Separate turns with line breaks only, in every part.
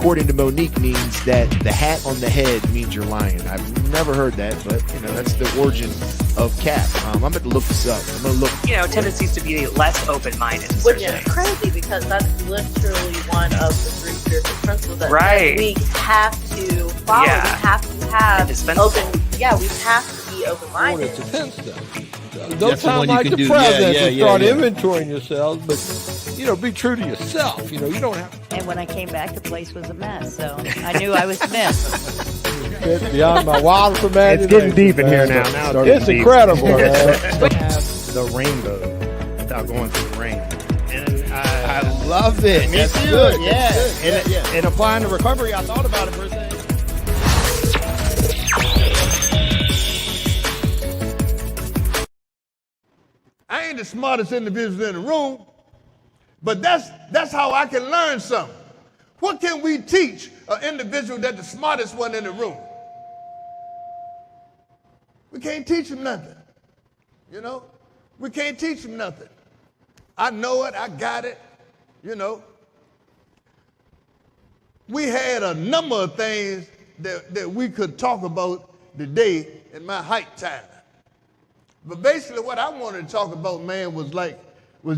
according to Monique, means that the hat on the head means you're lying. I've never heard that, but that's the origin of cap. I'm going to look this up. I'm going to look.
Tendencies to be less open-minded.
Which is crazy because that's literally one of the 3 spiritual principles that we have to follow.
Yeah.
We have to have open. Yeah, we have to be open-minded.
Don't sound like the president to start inventorying yourselves, but be true to yourself. You don't have.
And when I came back, the place was a mess, so I knew I was missed.
It's beyond my wildest imagination.
It's getting deep in here now.
It's incredible, man.
Have the rainbow without going through the rain. And I love it. Me too. Good. Yeah. And applying the recovery, I thought about it for a second.
I ain't the smartest individual in the room, but that's how I can learn something. What can we teach an individual that's the smartest one in the room? We can't teach him nothing. We can't teach him nothing. I know it, I got it, We had a number of things that we could talk about today in my hike time. But basically what I wanted to talk about, man, was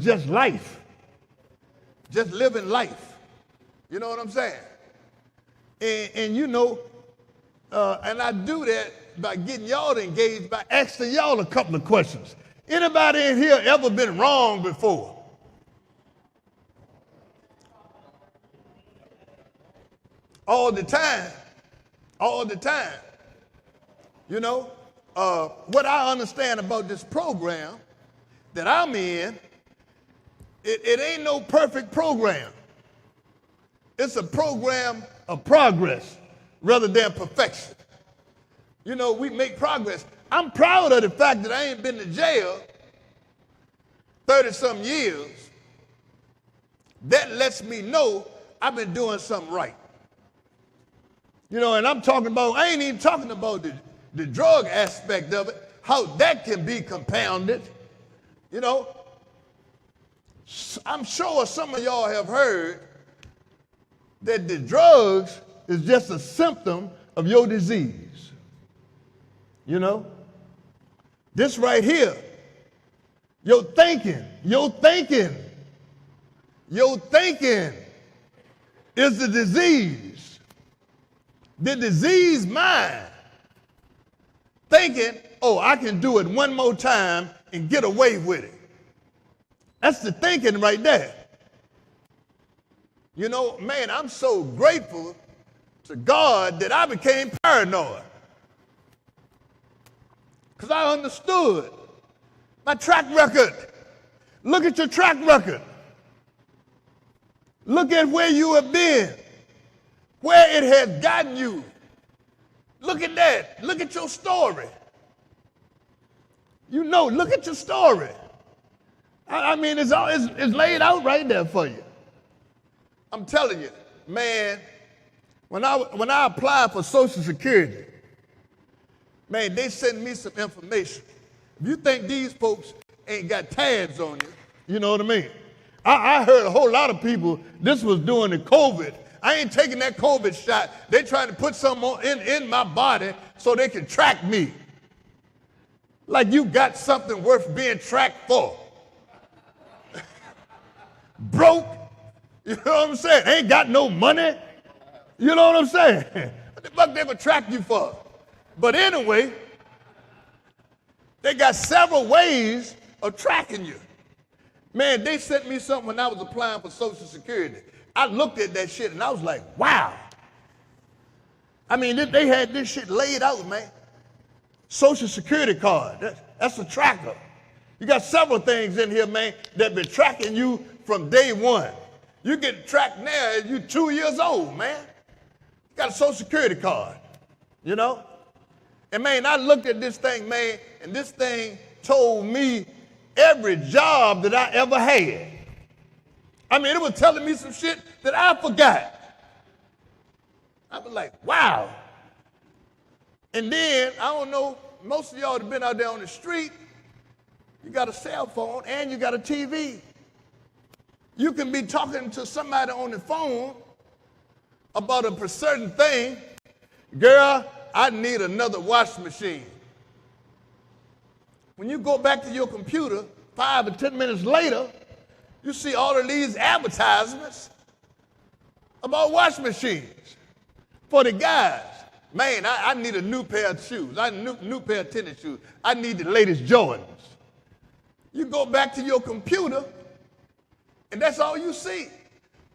just life. Just living life. You know what I'm saying? And and I do that by getting y'all engaged, by asking y'all a couple of questions. Anybody in here ever been wrong before? All the time. All the time. What I understand about this program that I'm in, it ain't no perfect program. It's a program of progress rather than perfection. We make progress. I'm proud of the fact that I ain't been to jail 30-some years. That lets me know I've been doing something right. And I'm talking about, I ain't even talking about the drug aspect of it, how that can be compounded. I'm sure some of y'all have heard that the drugs is just a symptom of your disease. This right here, your thinking is the disease. The disease mind. Thinking, I can do it one more time and get away with it. That's the thinking right there. Man, I'm so grateful to God that I became paranoid. Because I understood my track record. Look at your track record. Look at where you have been, where it has gotten you. Look at that. Look at your story. Look at your story. I mean, it's laid out right there for you. I'm telling you, man, when I applied for Social Security, man, they sent me some information. If you think these folks ain't got tabs on you, you know what I mean? I heard a whole lot of people, this was during the COVID. I ain't taking that COVID shot. They trying to put something in my body so they can track me. Like you got something worth being tracked for. Broke. You know what I'm saying? Ain't got no money. You know what I'm saying? What the fuck they would track you for? But anyway, they got several ways of tracking you. Man, they sent me something when I was applying for Social Security. I looked at that shit and I was like, wow. I mean, they had this shit laid out, man. Social Security card, that's a tracker. You got several things in here, man, that been tracking you from day one. You get tracked now as you 2 years old, man. You got a Social Security card, you know? And man, I looked at this thing, man, and this thing told me every job that I ever had. I mean, it was telling me some shit that I forgot. I was like, wow. And then, I don't know, most of y'all have been out there on the street, you got a cell phone and you got a TV. You can be talking to somebody on the phone about a certain thing, girl, I need another washing machine. When you go back to your computer 5 or 10 minutes later, you see all of these advertisements about washing machines for the guys. Man, I need a new pair of shoes. I need a new pair of tennis shoes. I need the latest Jordans. You go back to your computer, and that's all you see.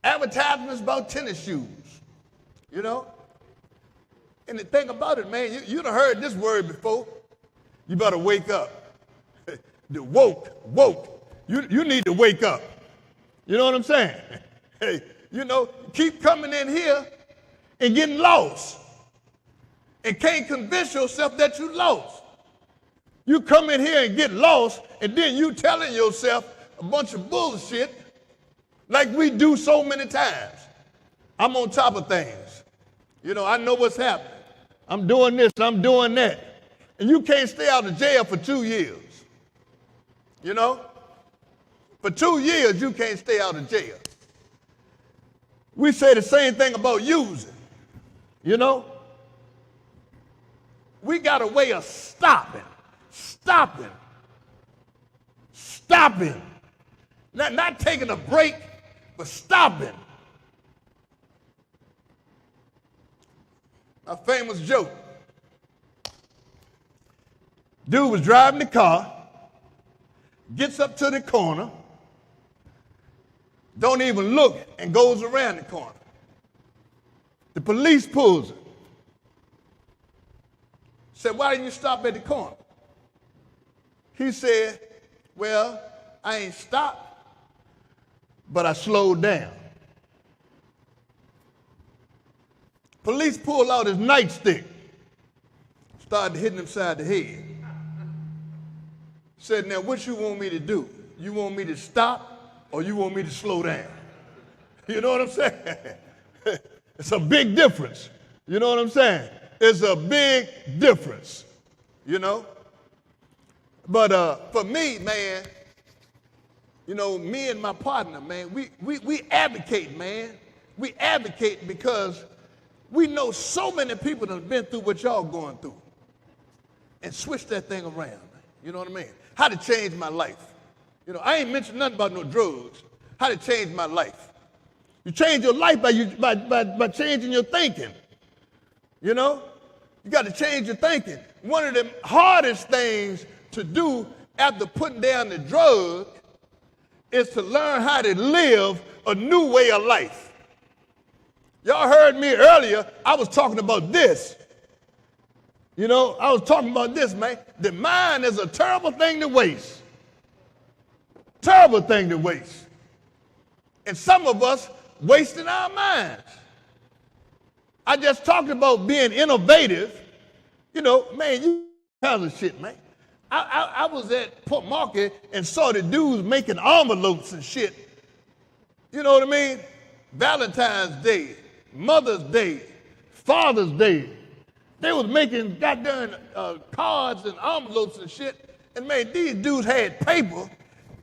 Advertisements about tennis shoes, you know? And the thing about it, man, you done heard this word before. You better wake up. The woke. You need to wake up. You know what I'm saying? Hey, you know, keep coming in here and getting lost and can't convince yourself that you lost. You come in here and get lost, and then you telling yourself a bunch of bullshit like we do so many times. I'm on top of things. You know, I know what's happening. I'm doing this, I'm doing that. And you can't stay out of jail for 2 years. You know? For 2 years, you can't stay out of jail. We say the same thing about using. You know? We got a way of stopping. Not taking a break, but stopping. A famous joke. Dude was driving the car, gets up to the corner, don't even look, and goes around the corner. The police pulls him. Said, why didn't you stop at the corner? He said, well, I ain't stopped, but I slowed down. Police pulled out his nightstick, started hitting him side the head. Said, now what you want me to do? You want me to stop or you want me to slow down? You know what I'm saying? It's a big difference. You know what I'm saying? It's a big difference, you know? But for me, man, you know, me and my partner, man, we advocate, man. We advocate because we know so many people that have been through what y'all going through and switch that thing around, man. You know what I mean? How to change my life. You know, I ain't mentioned nothing about no drugs. How to change my life. You change your life by changing your thinking. You know? You got to change your thinking. One of the hardest things to do after putting down the drug is to learn how to live a new way of life. Y'all heard me earlier, I was talking about this. You know, I was talking about this, man. The mind is a terrible thing to waste. Terrible thing to waste. And some of us wasting our minds. I just talked about being innovative. You know, man, you kinds of shit, man. I was at Port Market and saw the dudes making envelopes and shit. You know what I mean? Valentine's Day, Mother's Day, Father's Day. They was making goddamn cards and envelopes and shit. And man, these dudes had paper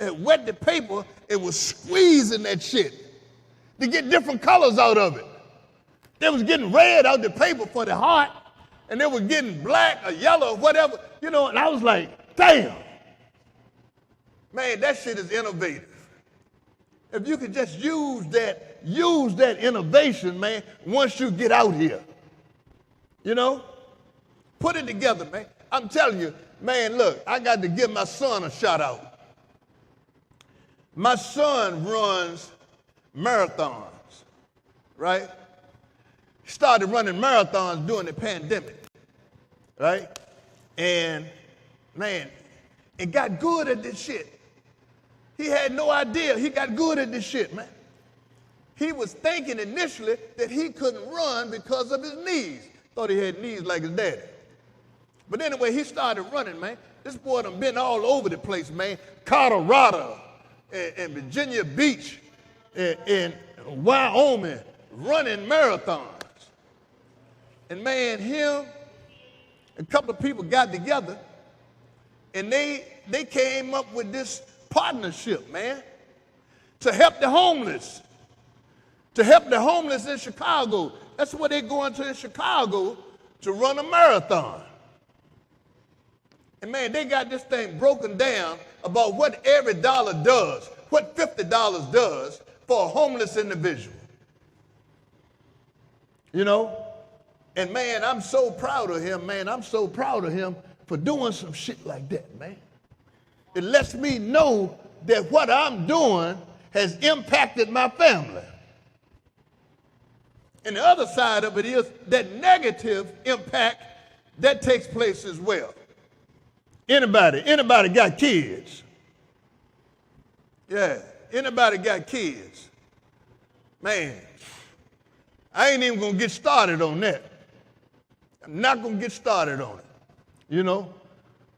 and wet the paper and was squeezing that shit to get different colors out of it. They was getting red out the paper for the heart, and they were getting black or yellow or whatever, you know, and I was like, damn. Man, that shit is innovative. If you could just use that innovation, man, once you get out here. You know? Put it together, man. I'm telling you, man, look, I got to give my son a shout out. My son runs marathons, right? He started running marathons during the pandemic, right? And, man, it got good at this shit. He had no idea. He got good at this shit, man. He was thinking initially that he couldn't run because of his knees. Thought he had knees like his daddy. But anyway, he started running, man. This boy done been all over the place, man. Colorado and Virginia Beach and Wyoming running marathons. And man, him, a couple of people got together and they came up with this partnership, man, to help the homeless, to help the homeless in Chicago. That's what they're going to in Chicago to run a marathon. And man, they got this thing broken down about what every dollar does, what $50 does for a homeless individual. You know? And man, I'm so proud of him, man. I'm so proud of him for doing some shit like that, man. It lets me know that what I'm doing has impacted my family. And the other side of it is that negative impact that takes place as well. Anybody got kids? Yeah, anybody got kids? Man, I ain't even gonna get started on that. I'm not gonna get started on it. You know,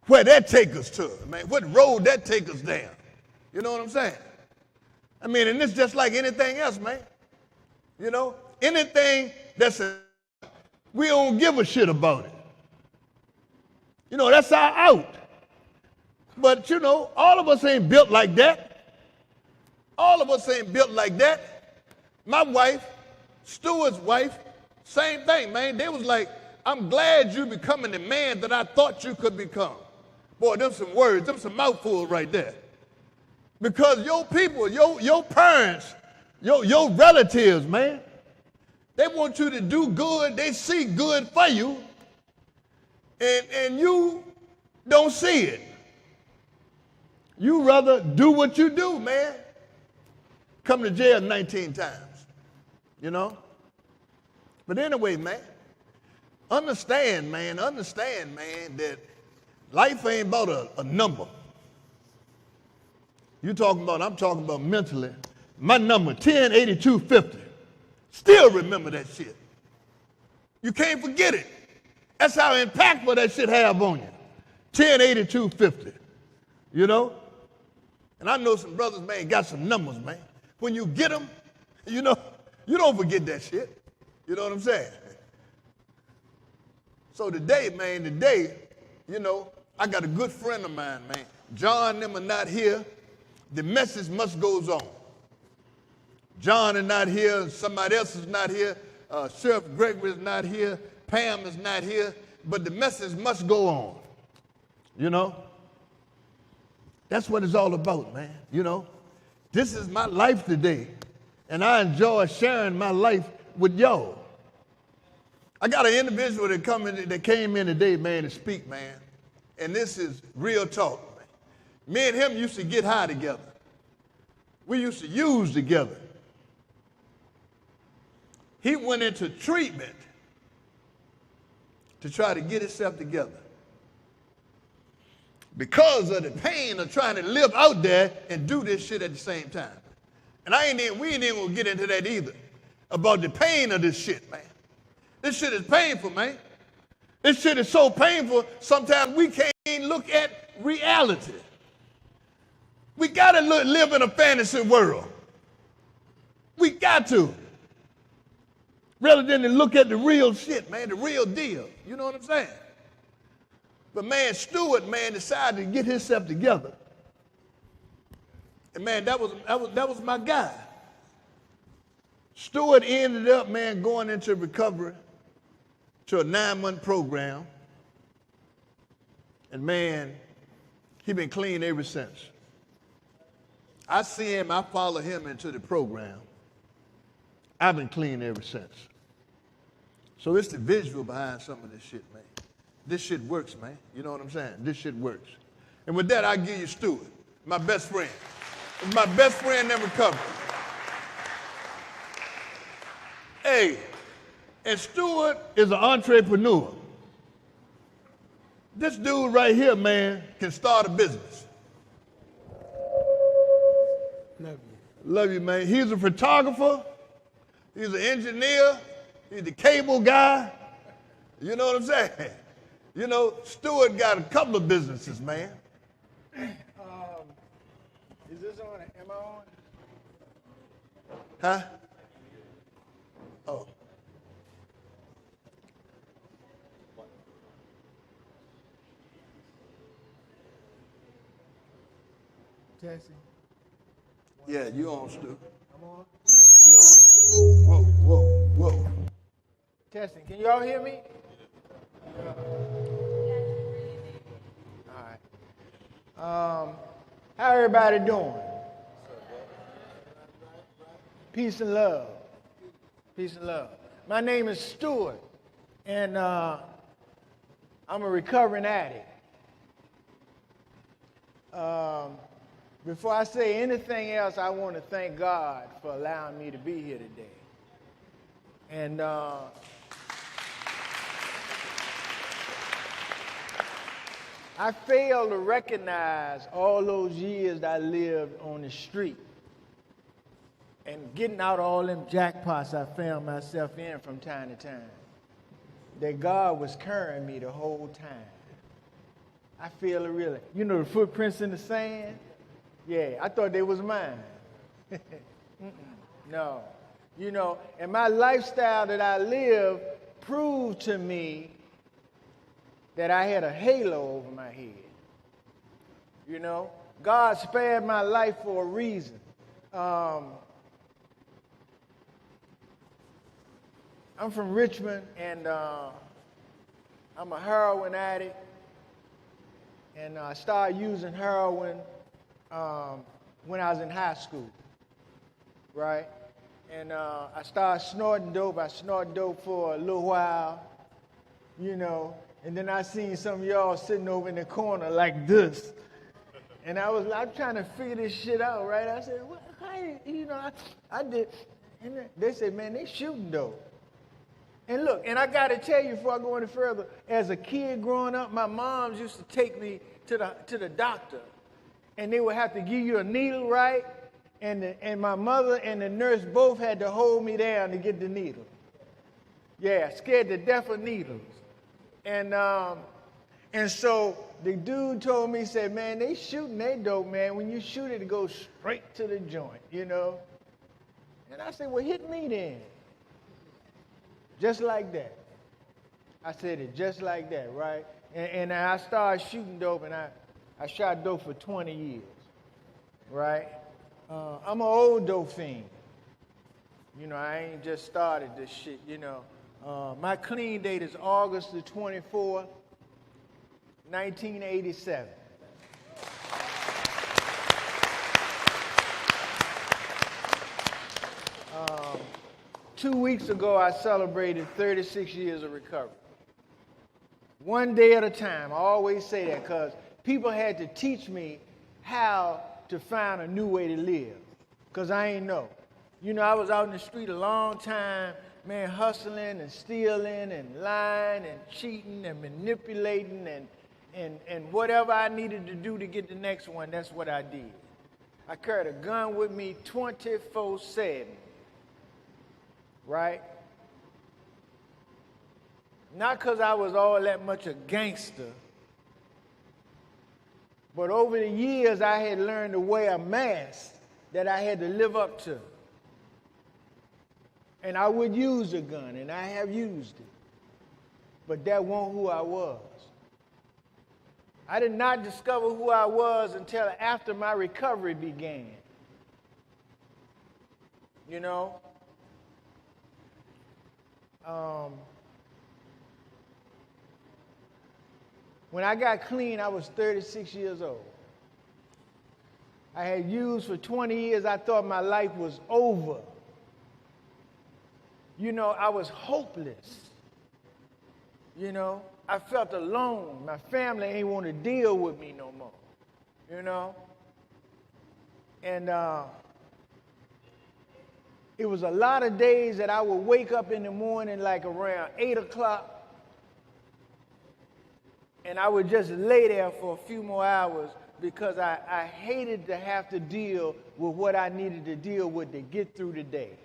where that take us to, man, what road that take us down. You know what I'm saying? I mean, and it's just like anything else, man. You know, anything we don't give a shit about it. You know, that's our out. But, you know, all of us ain't built like that. All of us ain't built like that. My wife, Stewart's wife, same thing, man. They was like, I'm glad you becoming the man that I thought you could become. Boy, them some words, them some mouthfuls right there. Because your people, your parents, your relatives, man, they want you to do good. They see good for you. And you don't see it. You rather do what you do, man. Come to jail 19 times, you know? But anyway, man, understand, man, that life ain't about a number. I'm talking about mentally. My number, 108250. Still remember that shit. You can't forget it. That's how impactful that shit have on you. 108250. You know? And I know some brothers, man, got some numbers, man. When you get them, you know, you don't forget that shit. You know what I'm saying? So today, you know, I got a good friend of mine, man. John and them are not here. The message must goes on. John is not here. Somebody else is not here. Sheriff Gregory is not here. Pam is not here. But the message must go on. You know? That's what it's all about, man. You know? This is my life today. And I enjoy sharing my life with y'all. I got an individual that came in today, man, to speak, man. And this is real talk, man. Me and him used to get high together. We used to use together. He went into treatment to try to get himself together because of the pain of trying to live out there and do this shit at the same time. And we ain't even gonna get into that either, about the pain of this shit, man. This shit is painful, man. This shit is so painful, sometimes we can't even look at reality. We gotta live in a fantasy world. We got to. Rather than to look at the real shit, man, the real deal. You know what I'm saying? But man, Stewart, man, decided to get himself together. And man, that was my guy. Stewart ended up, man, going into recovery to a 9-month program. And man, he been clean ever since. I see him, I follow him into the program. I've been clean ever since. So it's the visual behind some of this shit, man. This shit works, man. You know what I'm saying? This shit works. And with that, I give you Stewart, my best friend. It's my best friend in recovery. Hey, and Stewart is an entrepreneur. This dude right here, man, can start a business. Love you. Love you, man. He's a photographer. He's an engineer. He's the cable guy. You know what I'm saying? You know, Stewart got a couple of businesses, man.
Is this on? Am I on?
Huh? Oh.
Testing.
Yeah, you on, Stu.
I'm on.
You on. Whoa, whoa, whoa.
Testing. Can you all hear me? All right. How everybody doing? Peace and love. Peace and love. My name is Stewart, and I'm a recovering addict. Before I say anything else, I want to thank God for allowing me to be here today. And I failed to recognize all those years that I lived on the street and getting out all them jackpots I found myself in from time to time, that God was carrying me the whole time. I feel it really. You know the footprints in the sand? Yeah, I thought they was mine. No. You know, and my lifestyle that I live proved to me that I had a halo over my head. You know, God spared my life for a reason. I'm from Richmond, and I'm a heroin addict. And I started using heroin when I was in high school, right? And I started snorting dope. I snorted dope for a little while, you know. And then I seen some of y'all sitting over in the corner like this. And I'm trying to figure this shit out, right? I said, well, I did. And they said, man, they shooting dope. And look, and I got to tell you before I go any further, as a kid growing up, my moms used to take me to the doctor. And they would have to give you a needle, right? And my mother and the nurse both had to hold me down to get the needle. Yeah, scared to death of needles. And so the dude told me, he said, man, they shooting they dope, man. When you shoot it, it goes straight to the joint, you know? And I said, well, hit me then. Just like that. I said it just like that, right? And I started shooting dope, and I shot dope for 20 years, right? I'm an old dope fiend. You know, I ain't just started this shit, you know. My clean date is August the 24th, 1987. 2 weeks ago, I celebrated 36 years of recovery. One day at a time. I always say that because people had to teach me how to find a new way to live, because I ain't know. You know, I was out in the street a long time, man, hustling and stealing and lying and cheating and manipulating and whatever I needed to do to get the next one, that's what I did. I carried a gun with me 24/7, right? Not because I was all that much a gangster, but over the years I had learned to wear a mask that I had to live up to. And I would use a gun, and I have used it. But that wasn't who I was. I did not discover who I was until after my recovery began. You know? When I got clean, I was 36 years old. I had used for 20 years. I thought my life was over. You know, I was hopeless. You know, I felt alone. My family ain't want to deal with me no more. You know? And it was a lot of days that I would wake up in the morning like around 8 o'clock, and I would just lay there for a few more hours because I hated to have to deal with what I needed to deal with to get through the day.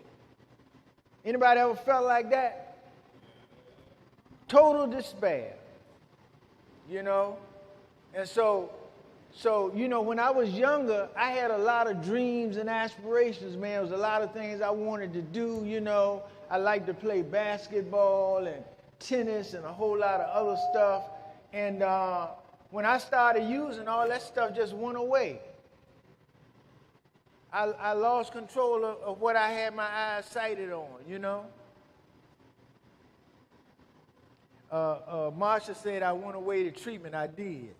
Anybody ever felt like that? Total despair, you know? And so, you know, when I was younger, I had a lot of dreams and aspirations, man. There was a lot of things I wanted to do, you know. I liked to play basketball and tennis and a whole lot of other stuff. And when I started using, all that stuff just went away. I lost control of what I had my eyes sighted on, you know. Marsha said I went away to treatment. I did.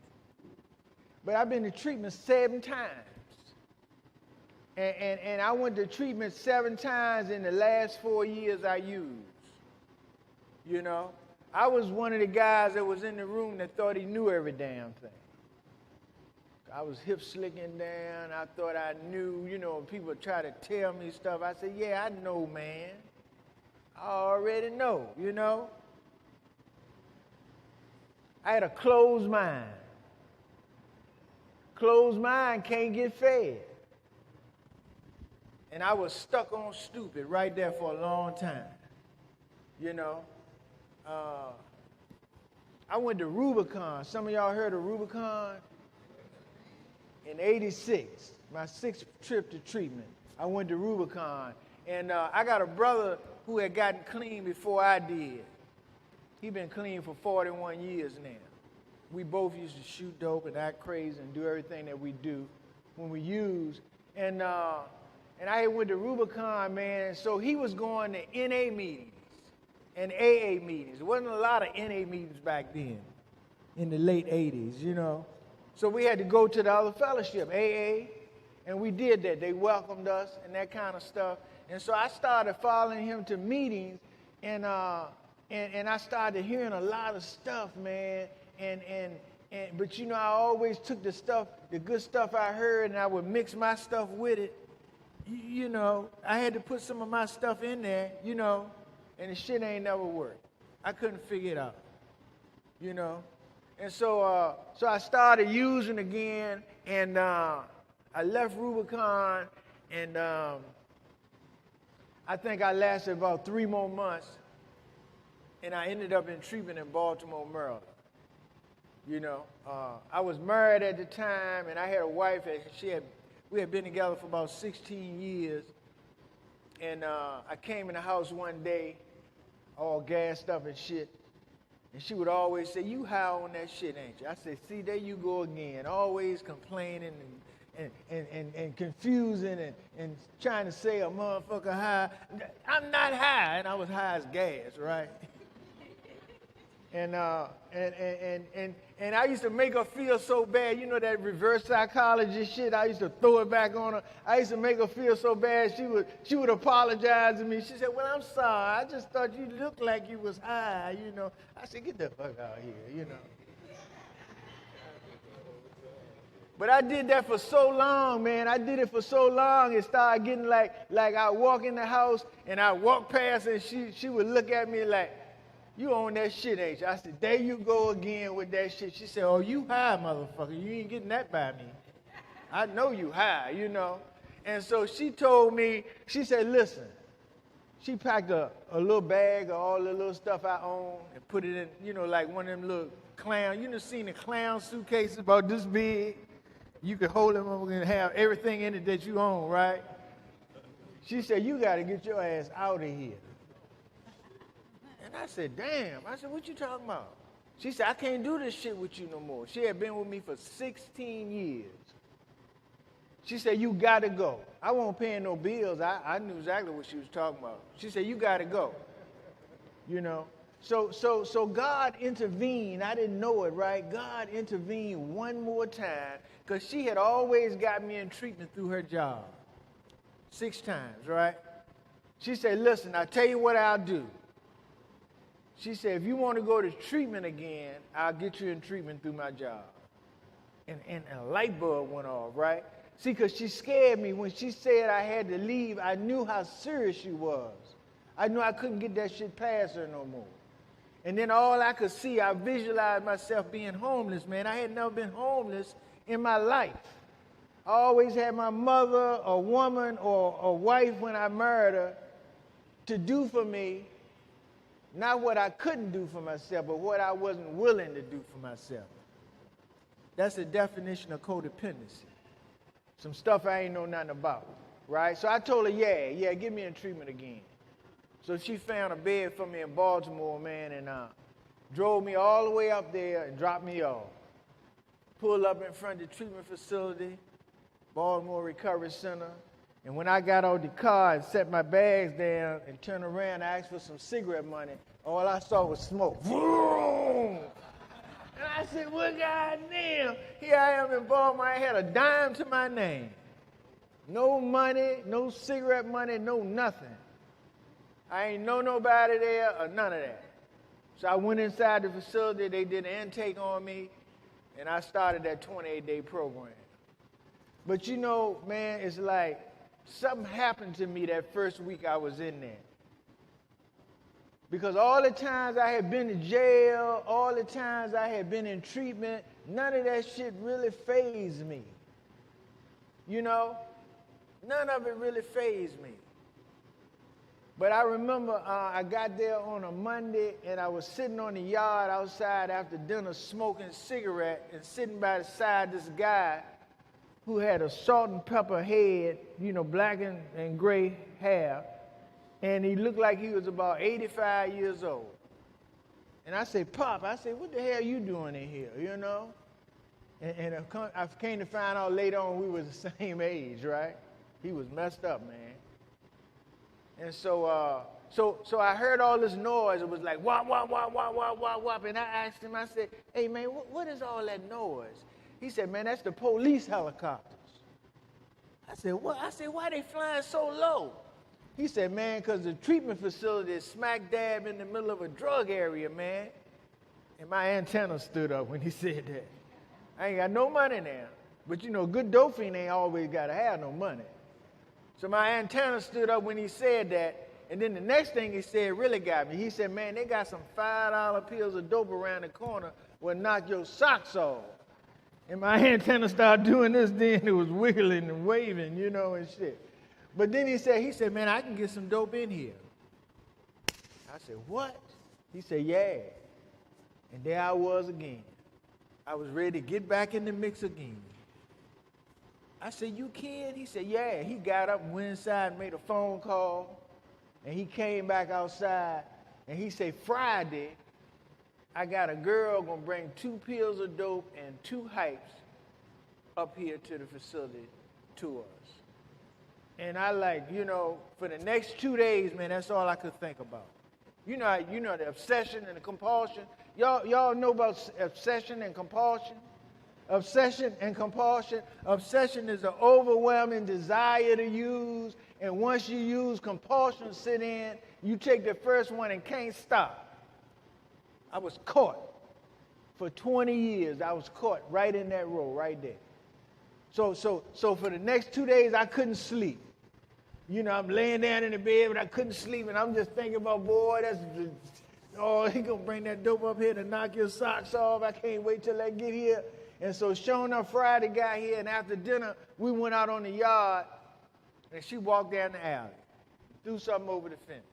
But I've been to treatment 7 times. And I went to treatment 7 times in the last 4 years I used. You know, I was one of the guys that was in the room that thought he knew every damn thing. I was hip slicking down. I thought I knew, you know, people try to tell me stuff. I said, yeah, I know, man. I already know, you know. I had a closed mind. Closed mind can't get fed. And I was stuck on stupid right there for a long time, you know. I went to Rubicon. Some of y'all heard of Rubicon? In '86, my 6th trip to treatment, I went to Rubicon. And I got a brother who had gotten clean before I did. He been clean for 41 years now. We both used to shoot dope and act crazy and do everything that we do when we use. And I went to Rubicon, man, so he was going to NA meetings and AA meetings. There wasn't a lot of NA meetings back then in the late 80s, you know. So we had to go to the other fellowship, AA, and we did that. They welcomed us and that kind of stuff. And so I started following him to meetings, and I started hearing a lot of stuff, man. But you know, I always took the good stuff I heard, and I would mix my stuff with it. You know, I had to put some of my stuff in there, you know, and the shit ain't never worked. I couldn't figure it out, you know. And so I started using again, and I left Rubicon, and I think I lasted about 3 more months, and I ended up in treatment in Baltimore, Maryland. You know, I was married at the time, and I had a wife, and we had been together for about 16 years, and I came in the house one day, all gassed up and shit, and she would always say, you high on that shit, ain't you? I said, see, there you go again, always complaining and confusing and trying to say a motherfucker high. I'm not high, and I was high as gas, right? And I used to make her feel so bad. You know that reverse psychology shit? I used to throw it back on her. I used to make her feel so bad. She would apologize to me. She said, well, I'm sorry. I just thought you looked like you was high, you know. I said, get the fuck out here, you know. But I did that for so long, man. I did it for so long, it started getting like I walk in the house and I walk past her and she would look at me like, you on that shit, ain't you? I said, there you go again with that shit. She said, oh, you high, motherfucker. You ain't getting that by me. I know you high, you know. And so she told me, she said, listen. She packed a little bag of all the little stuff I own and put it in, you know, like one of them little clown. You done seen the clown suitcases about this big? You could hold them up and have everything in it that you own, right? She said, you got to get your ass out of here. And I said, damn. I said, what you talking about? She said, I can't do this shit with you no more. She had been with me for 16 years. She said, you got to go. I wasn't paying no bills. I knew exactly what she was talking about. She said, you got to go. You know? So God intervened. I didn't know it, right? God intervened one more time because she had always got me in treatment through her job. 6 times, right? She said, listen, I'll tell you what I'll do. She said, if you want to go to treatment again, I'll get you in treatment through my job. And a light bulb went off, right? See, because she scared me. When she said I had to leave, I knew how serious she was. I knew I couldn't get that shit past her no more. And then all I could see, I visualized myself being homeless, man. I had never been homeless in my life. I always had my mother, a woman, or a wife when I married her to do for me, not what I couldn't do for myself, but what I wasn't willing to do for myself. That's the definition of codependency. Some stuff I ain't know nothing about, right? So I told her, yeah, get me in treatment again. So she found a bed for me in Baltimore, man, and drove me all the way up there and dropped me off. Pulled up in front of the treatment facility, Baltimore Recovery Center, And when I got out the car and set my bags down and turned around and asked for some cigarette money, all I saw was smoke. Vroom! And I said, well, goddamn, here I am in Baltimore. I had a dime to my name. No money, no cigarette money, no nothing. I ain't know nobody there or none of that. So I went inside the facility. They did an intake on me, and I started that 28-day program. But you know, man, it's like something happened to me that first week I was in there. Because all the times I had been to jail, all the times I had been in treatment, none of that shit really fazed me. You know? None of it really fazed me. But I remember I got there on a Monday, and I was sitting on the yard outside after dinner smoking a cigarette, and sitting by the side of this guy who had a salt and pepper head, you know, black and gray hair, and he looked like he was about 85 years old. And I said, Pop, I said, what the hell are you doing in here, you know? And I came to find out later on we was the same age, right? He was messed up, man. And so I heard all this noise. It was like, wop, wop, wop, wop, wop, wop, wop. And I asked him, I said, hey, man, what is all that noise? He said, man, that's the police helicopters. I said, what? I said, why they flying so low? He said, man, because the treatment facility is smack dab in the middle of a drug area, man. And my antenna stood up when he said that. I ain't got no money now. But, you know, good dope fiend ain't always got to have no money. So my antenna stood up when he said that. And then the next thing he said really got me. He said, man, they got some $5 pills of dope around the corner will knock your socks off. And my antenna started doing this then. It was wiggling and waving, you know, and shit. But then he said, man, I can get some dope in here. I said, what? He said, yeah. And there I was again. I was ready to get back in the mix again. I said, you kid? He said, yeah. He got up and went inside and made a phone call. And he came back outside. And he said, Friday, I got a girl going to bring 2 pills of dope and 2 hypes up here to the facility to us. And I like, you know, for the next 2 days, man, that's all I could think about. You know the obsession and the compulsion. Y'all know about obsession and compulsion? Obsession and compulsion. Obsession is an overwhelming desire to use, and once you use, compulsion set in. You take the first one and can't stop. I was caught. For 20 years, I was caught right in that row, right there. So for the next 2 days, I couldn't sleep. You know, I'm laying down in the bed, but I couldn't sleep, and I'm just thinking about, boy, he gonna bring that dope up here to knock your socks off. I can't wait till I get here. And so sure enough, Friday got here, and after dinner, we went out on the yard, and she walked down the alley, threw something over the fence.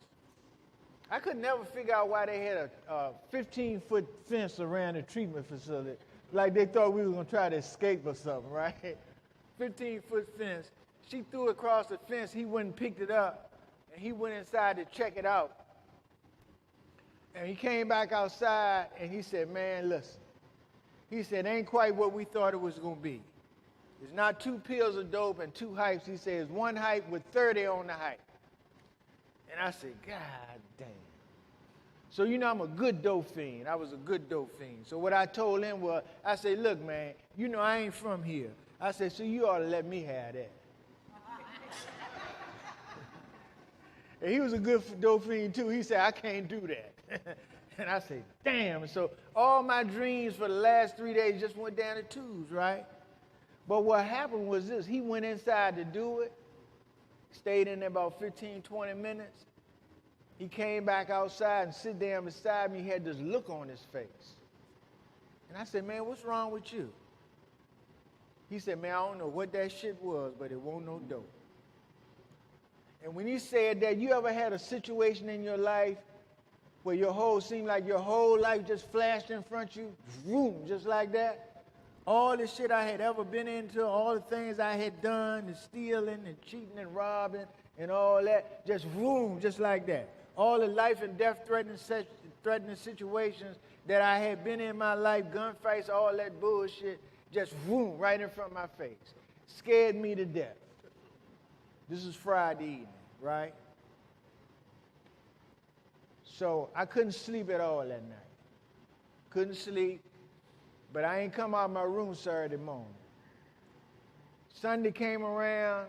I could never figure out why they had a 15-foot fence around the treatment facility, like they thought we were gonna try to escape or something, right? 15-foot fence. She threw it across the fence. He went and picked it up, and he went inside to check it out. And he came back outside, and he said, man, listen. He said, ain't quite what we thought it was going to be. It's not 2 pills of dope and 2 hypes. He said, it's 1 hype with 30 on the hype. And I said, God damn. So, you know, I'm a good dope fiend. I was a good dope fiend. So what I told him was, I said, look, man, you know I ain't from here. I said, so you ought to let me have that. And he was a good dope fiend, too. He said, I can't do that. And I said, damn. And so all my dreams for the last 3 days just went down to twos, right? But what happened was this. He went inside to do it, stayed in there about 15, 20 minutes. He came back outside and sit down beside me. He had this look on his face. And I said, man, what's wrong with you? He said, man, I don't know what that shit was, but it won't no dope. And when he said that, you ever had a situation in your life where seemed like your whole life just flashed in front of you, vroom, just like that? All the shit I had ever been into, all the things I had done, the stealing and cheating and robbing and all that, just vroom, just like that. All the life and death threatening situations that I had been in my life, gunfights, all that bullshit, just vroom, right in front of my face. Scared me to death. This is Friday evening, right? So I couldn't sleep at all that night. Couldn't sleep, but I ain't come out of my room Saturday morning. Sunday came around,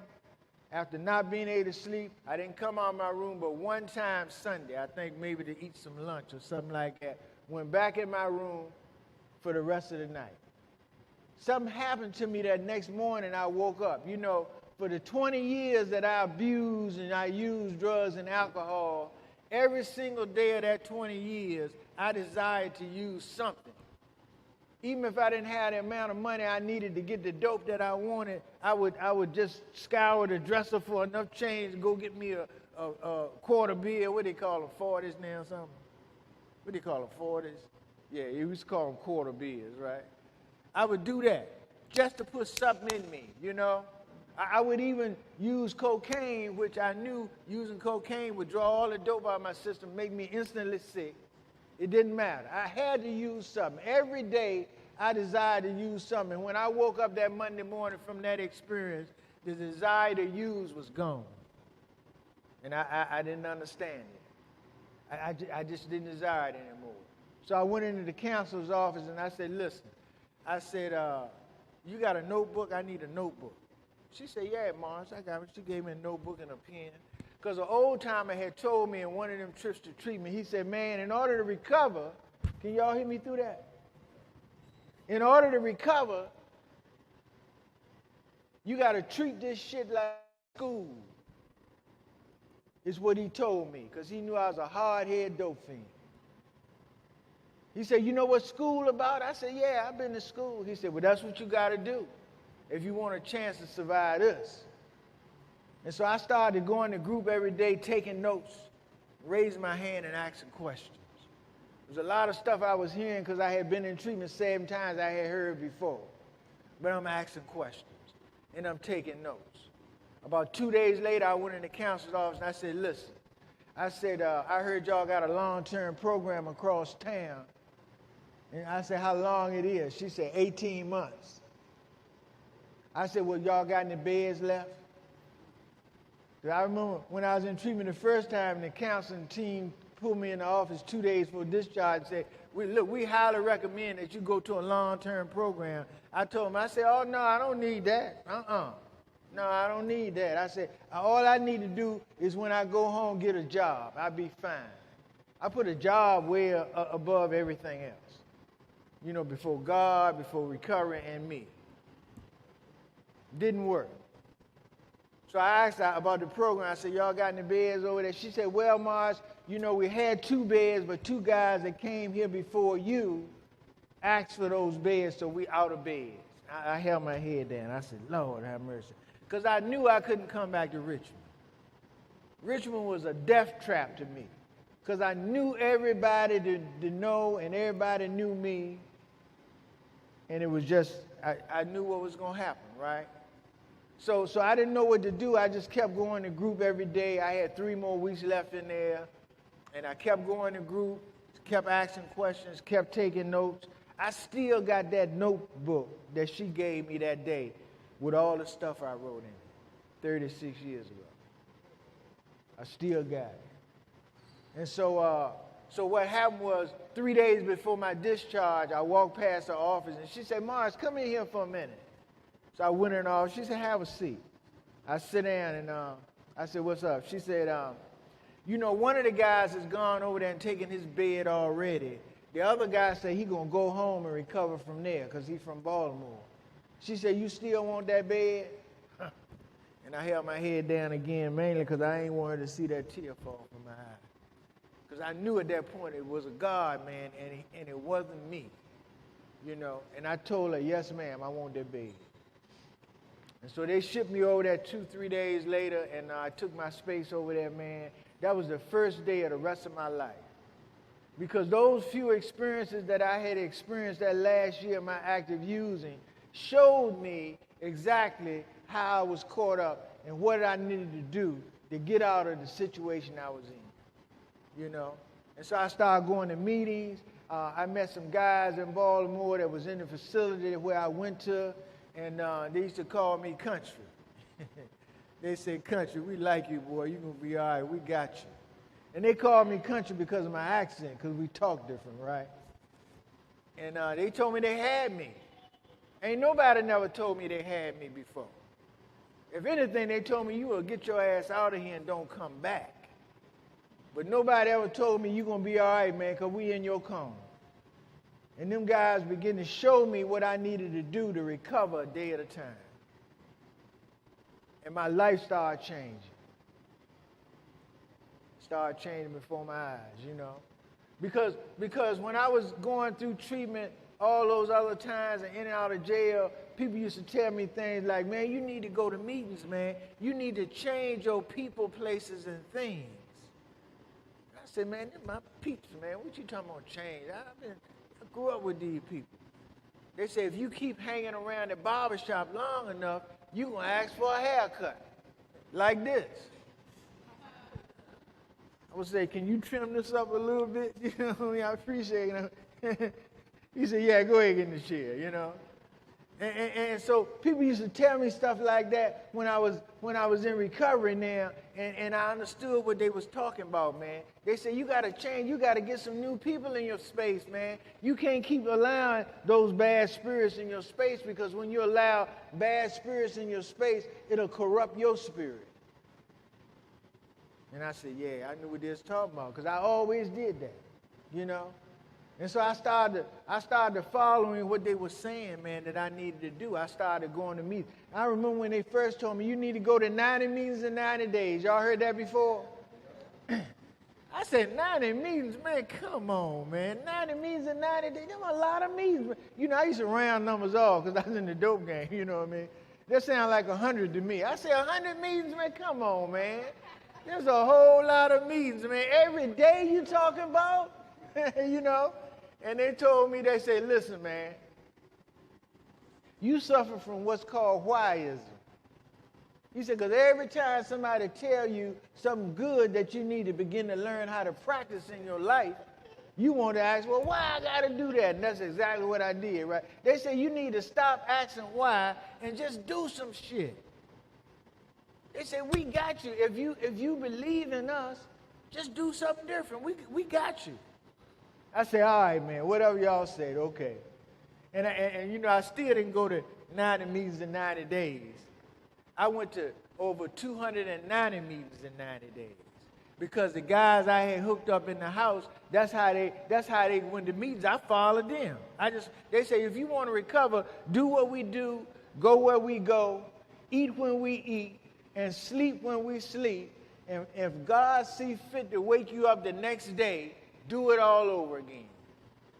after not being able to sleep, I didn't come out of my room but one time Sunday, I think maybe to eat some lunch or something like that. Went back in my room for the rest of the night. Something happened to me that next morning. I woke up. You know, for the 20 years that I abused and I used drugs and alcohol, every single day of that 20 years, I desired to use something. Even if I didn't have the amount of money I needed to get the dope that I wanted, I would just scour the dresser for enough change to go get me a quarter beer. What do they call them, 40s now or something? What do they call them, 40s? Yeah, you used to call them quarter beers, right? I would do that just to put something in me, you know? I would even use cocaine, which I knew using cocaine would draw all the dope out of my system, make me instantly sick. It didn't matter. I had to use something. Every day, I desired to use something. And when I woke up that Monday morning from that experience, the desire to use was gone. And I didn't understand it. I just didn't desire it anymore. So I went into the counselor's office and I said, listen, I said, you got a notebook? I need a notebook. She said, yeah, Morris, I got it. She gave me a notebook and a pen. Because an old timer had told me in one of them trips to treatment, he said, man, in order to recover, can y'all hear me through that? In order to recover, you got to treat this shit like school, is what he told me, because he knew I was a hard-headed dope fiend. He said, you know what school about? I said, yeah, I've been to school. He said, well, that's what you got to do if you want a chance to survive this. And so I started going to group every day, taking notes, raising my hand and asking questions. There was a lot of stuff I was hearing because I had been in treatment 7 times I had heard before. But I'm asking questions, and I'm taking notes. About 2 days later, I went in the counselor's office, and I said, listen, I said, I heard y'all got a long-term program across town. And I said, how long it is? She said, 18 months. I said, well, y'all got any beds left? I remember when I was in treatment the first time, the counseling team pulled me in the office 2 days before discharge and said, look, we highly recommend that you go to a long-term program. I told them, I said, oh, no, I don't need that. No, I don't need that. I said, all I need to do is when I go home, get a job. I'll be fine. I put a job way above everything else. You know, before God, before recovery, and me. Didn't work. So I asked her about the program. I said, y'all got any beds over there? She said, well, Morris, you know, we had 2 beds, but 2 guys that came here before you asked for those beds, so we out of beds. I held my head down. I said, Lord, have mercy. Because I knew I couldn't come back to Richmond. Richmond was a death trap to me. Because I knew everybody to know, and everybody knew me. And it was just, I knew what was going to happen, right? So I didn't know what to do. I just kept going to group every day. I had 3 more weeks left in there. And I kept going to group, kept asking questions, kept taking notes. I still got that notebook that she gave me that day with all the stuff I wrote in it 36 years ago. I still got it. And so what happened was 3 days before my discharge, I walked past her office and she said, Morris, come in here for a minute. So I went in her office. She said, have a seat. I sit down and I said, what's up? She said, you know, one of the guys has gone over there and taken his bed already. The other guy said he going to go home and recover from there because he's from Baltimore. She said, you still want that bed? And I held my head down again, mainly because I ain't wanted to see that tear fall from my eye. Because I knew at that point it was a God, man, and it wasn't me, you know. And I told her, yes, ma'am, I want that bed. And so they shipped me over there 2-3 days later, and I took my space over there, man. That was the first day of the rest of my life. Because those few experiences that I had experienced that last year of my active using showed me exactly how I was caught up and what I needed to do to get out of the situation I was in, you know. And so I started going to meetings. I met some guys in Baltimore that was in the facility where I went to, and they used to call me country. They said, Country, we like you, boy. You're going to be all right. We got you. And they called me Country because of my accent, because we talk different, right? And they told me they had me. Ain't nobody never told me they had me before. If anything, they told me you will get your ass out of here and don't come back. But nobody ever told me you're going to be all right, man, because we in your cone. And them guys began to show me what I needed to do to recover a day at a time. And my life started changing. Started changing before my eyes, you know. Because when I was going through treatment all those other times and in and out of jail, people used to tell me things like, man, you need to go to meetings, man. You need to change your people, places, and things. I said, man, they're my peeps, man. What you talking about change? I grew up with these people. They say if you keep hanging around the barbershop long enough, you're going to ask for a haircut like this. I would say, can you trim this up a little bit? You know what I mean? I appreciate it. He said, yeah, go ahead and get in the chair, you know. And so people used to tell me stuff like that when I was in recovery now, and I understood what they was talking about, man. They said, you got to change. You got to get some new people in your space, man. You can't keep allowing those bad spirits in your space, because when you allow bad spirits in your space, it'll corrupt your spirit. And I said, yeah, I knew what they was talking about, because I always did that, you know. And so I started following what they were saying, man, that I needed to do. I started going to meetings. I remember when they first told me, you need to go to 90 meetings in 90 days. Y'all heard that before? I said, 90 meetings? Man, come on, man. 90 meetings in 90 days? That's a lot of meetings. You know, I used to round numbers off because I was in the dope game, you know what I mean? That sounded like 100 to me. I said, 100 meetings? Man, come on, man. There's a whole lot of meetings, man. Every day you talking about, you know? And they told me, they said, listen, man, you suffer from what's called whyism. He said, because every time somebody tell you something good that you need to begin to learn how to practice in your life, you want to ask, well, why I got to do that? And that's exactly what I did, right? They say you need to stop asking why and just do some shit. They say, we got you. If you believe in us, just do something different. We got you. I said, all right, man, whatever y'all said, okay. And you know, I still didn't go to 90 meetings in 90 days. I went to over 290 meetings in 90 days. Because the guys I had hooked up in the house, that's how they went to meetings. I followed them. They say, if you want to recover, do what we do, go where we go, eat when we eat, and sleep when we sleep. And if God see fit to wake you up the next day, do it all over again.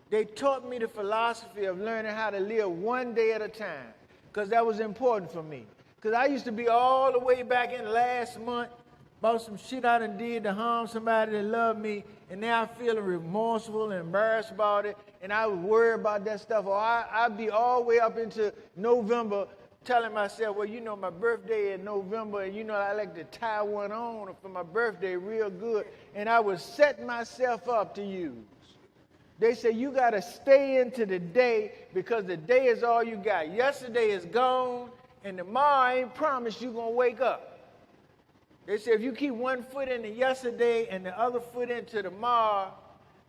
They taught me the philosophy of learning how to live one day at a time, because that was important for me. Because I used to be all the way back in last month about some shit I done did to harm somebody that loved me, and now I'm feeling remorseful and embarrassed about it, and I would worry about that stuff. Or I'd be all the way up into November telling myself, well, you know, my birthday in November, and you know, I like to tie one on for my birthday real good, and I was setting myself up to use. They say you got to stay into the day, because the day is all you got. Yesterday is gone, and tomorrow I ain't promised you're going to wake up. They say if you keep one foot into yesterday and the other foot into tomorrow,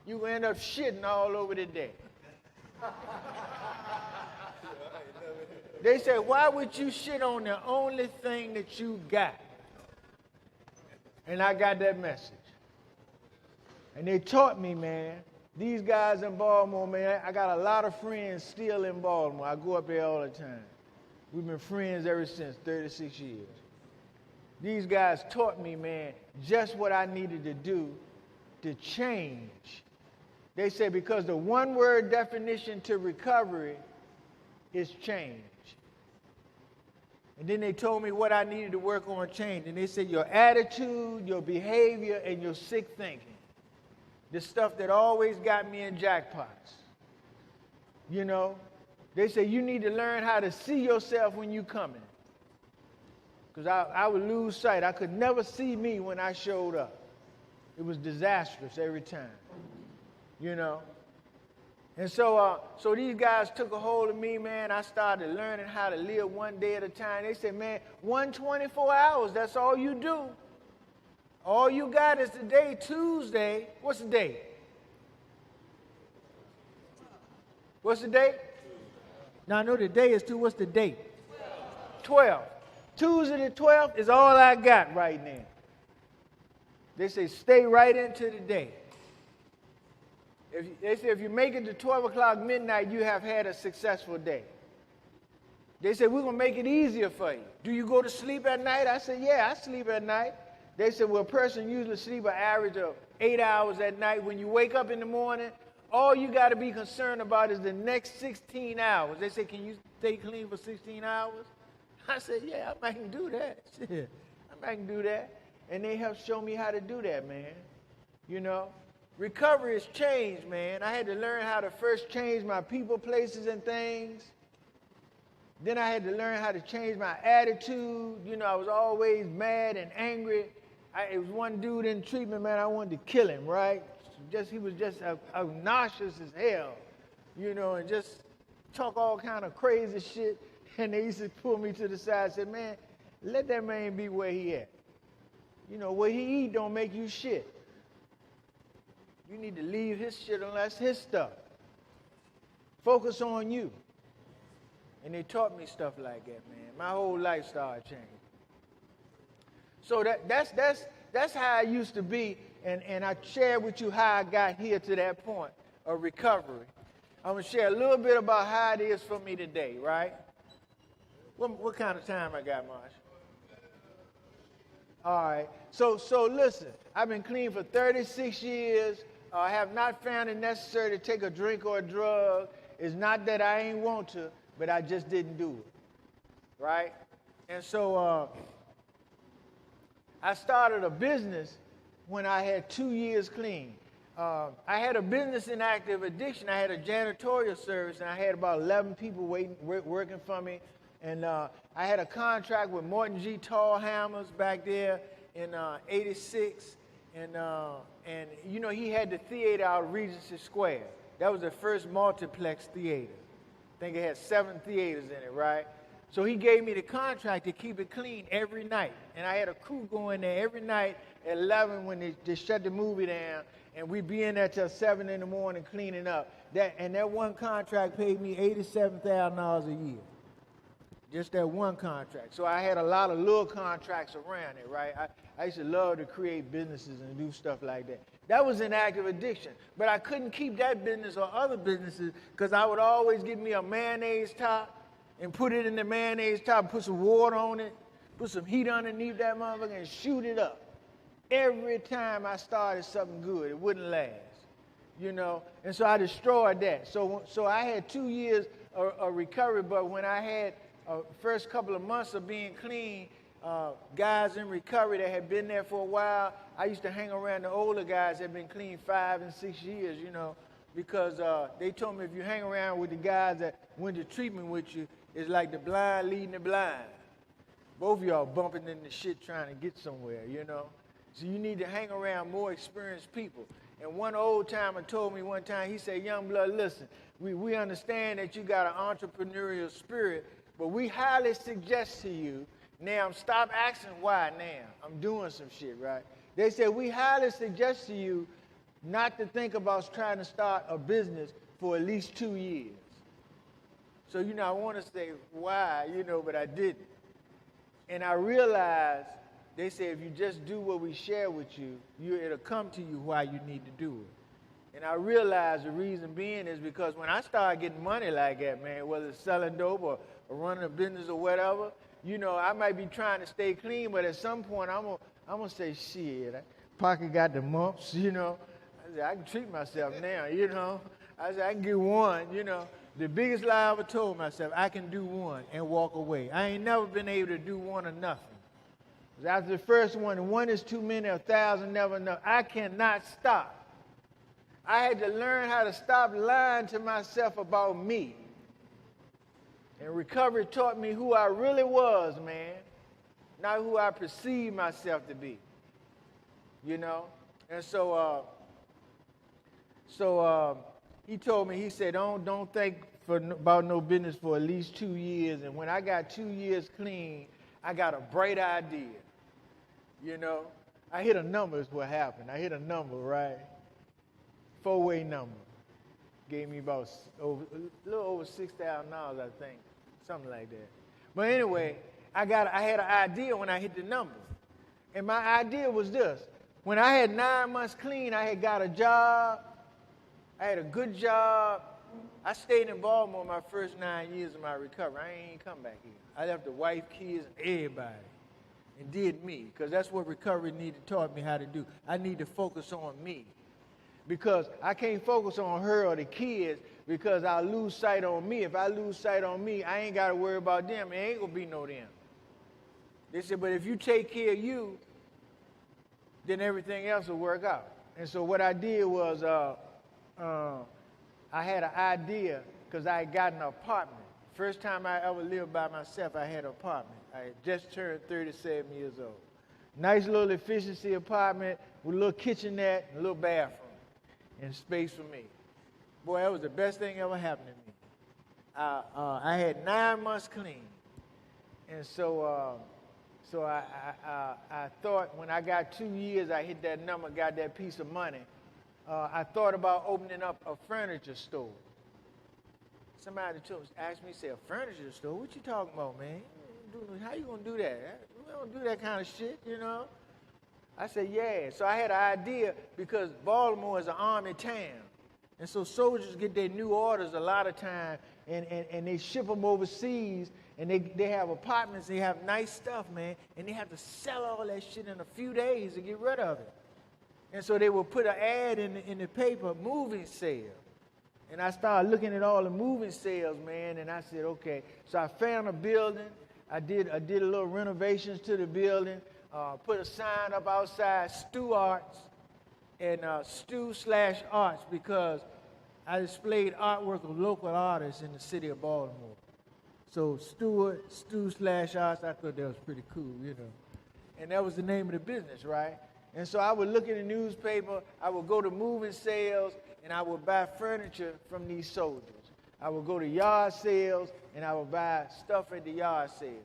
you will end up shitting all over the day. They say, why would you shit on the only thing that you got? And I got that message. And they taught me, man, these guys in Baltimore, man, I got a lot of friends still in Baltimore. I go up there all the time. We've been friends ever since, 36 years. These guys taught me, man, just what I needed to do to change. They say because the one-word definition to recovery is change. And then they told me what I needed to work on change. And they said your attitude, your behavior, and your sick thinking. The stuff that always got me in jackpots. You know, they say you need to learn how to see yourself when you're coming. Because I would lose sight. I could never see me when I showed up. It was disastrous every time. You know. And so these guys took a hold of me, man. I started learning how to live one day at a time. They said, man, 124 hours, that's all you do. All you got is today, Tuesday. What's the date? What's the date? Now, I know the day is 2. What's the date? 12. Tuesday the 12th is all I got right now. They say stay right into the day. They say if you make it to 12 o'clock midnight, you have had a successful day. They said, we're going to make it easier for you. Do you go to sleep at night? I said, yeah, I sleep at night. They said, well, a person usually sleep an average of 8 hours at night. When you wake up in the morning, all you got to be concerned about is the next 16 hours. They said, can you stay clean for 16 hours? I said, yeah, I can do that. Shit, I can do that. And they helped show me how to do that, man. You know, recovery is change, man. I had to learn how to first change my people, places, and things. Then I had to learn how to change my attitude. You know, I was always mad and angry. It was one dude in treatment, man, I wanted to kill him, right? He was just obnoxious as hell, you know, and just talk all kind of crazy shit. And they used to pull me to the side and say, man, let that man be where he at. You know, what he eat don't make you shit. You need to leave his shit unless his stuff. Focus on you. And they taught me stuff like that, man. My whole life started changing. So that's how I used to be, and I shared with you how I got here to that point of recovery. I'm going to share a little bit about how it is for me today, right? What kind of time I got, Marsh? All right. So listen, I've been clean for 36 years. I have not found it necessary to take a drink or a drug. It's not that I ain't want to, but I just didn't do it, right? And so I started a business when I had 2 years clean. I had a business in active addiction. I had a janitorial service, and I had about 11 people working for me. And I had a contract with Morton G. Tallhammers back there in '86. And you know, he had the theater out of Regency Square. That was the first multiplex theater. I think it had 7 theaters in it, right? So he gave me the contract to keep it clean every night. And I had a crew going there every night at 11 when they shut the movie down. And we'd be in there till 7 in the morning cleaning up. That one contract paid me $87,000 a year. Just that one contract. So I had a lot of little contracts around it, right? I used to love to create businesses and do stuff like that. That was an active addiction. But I couldn't keep that business or other businesses because I would always get me a mayonnaise top and put it in the mayonnaise top, put some water on it, put some heat underneath that motherfucker and shoot it up. Every time I started something good, it wouldn't last, you know? And so I destroyed that. So I had 2 years of recovery, but when I had first couple of months of being clean, guys in recovery that had been there for a while, I used to hang around the older guys that had been clean 5 and 6 years, you know, because they told me if you hang around with the guys that went to treatment with you, it's like the blind leading the blind. Both of y'all bumping into shit trying to get somewhere, you know. So you need to hang around more experienced people. And one old timer told me one time, he said, young blood, listen, we understand that you got an entrepreneurial spirit, but we highly suggest to you, now stop asking why now. I'm doing some shit, right? They said, we highly suggest to you not to think about trying to start a business for at least 2 years. So, you know, I want to say why, you know, but I didn't. And I realized, they say if you just do what we share with you, it'll come to you why you need to do it. And I realized the reason being is because when I started getting money like that, man, whether it's selling dope or running a business or whatever, you know, I might be trying to stay clean, but at some point I'm gonna say, shit, pocket got the mumps, you know. I said, I can treat myself now, you know. I said, I can get one, you know. The biggest lie I ever told myself, I can do one and walk away. I ain't never been able to do one or nothing. After the first one is too many, 1,000 never enough. I cannot stop. I had to learn how to stop lying to myself about me. And recovery taught me who I really was, man, not who I perceived myself to be, you know? And so he told me, he said, don't think about no business for at least 2 years. And when I got 2 years clean, I got a bright idea. You know, I hit a number is what happened. I hit a number, right? 4-way number. Gave me about a little over $6,000, I think. Something like that. But anyway, I had an idea when I hit the number. And my idea was this. When I had 9 months clean, I had got a job. I had a good job. I stayed in Baltimore my first 9 years of my recovery. I ain't even come back here. I left the wife, kids, and everybody, and did me, because that's what recovery taught me how to do. I need to focus on me, because I can't focus on her or the kids, because I'll lose sight on me. If I lose sight on me, I ain't got to worry about them. There ain't going to be no them. They said, but if you take care of you, then everything else will work out. And so what I did was I had an idea, because I had got an apartment. First time I ever lived by myself, I had an apartment. I had just turned 37 years old. Nice little efficiency apartment with a little kitchenette and a little bathroom and space for me. Boy, that was the best thing ever happened to me. I had 9 months clean. And so I thought when I got 2 years, I hit that number, got that piece of money. I thought about opening up a furniture store. Somebody asked me, say, a furniture store? What you talking about, man? How you gonna do that? We don't do that kind of shit, you know? I said, yeah. So I had an idea, because Baltimore is an army town. And so soldiers get their new orders a lot of time, and they ship them overseas, and they have apartments, they have nice stuff, man, and they have to sell all that shit in a few days to get rid of it. And so they would put an ad in the paper, moving sale. And I started looking at all the moving sales, man, and I said, okay. So I found a building. I did a little renovations to the building, put a sign up outside, Stewart, and Stew/Arts, because I displayed artwork of local artists in the city of Baltimore. So Stewart, Stew/Arts, I thought that was pretty cool, you know. And that was the name of the business, right? And so I would look in the newspaper, I would go to moving sales, and I would buy furniture from these soldiers. I would go to yard sales, and I would buy stuff at the yard sales.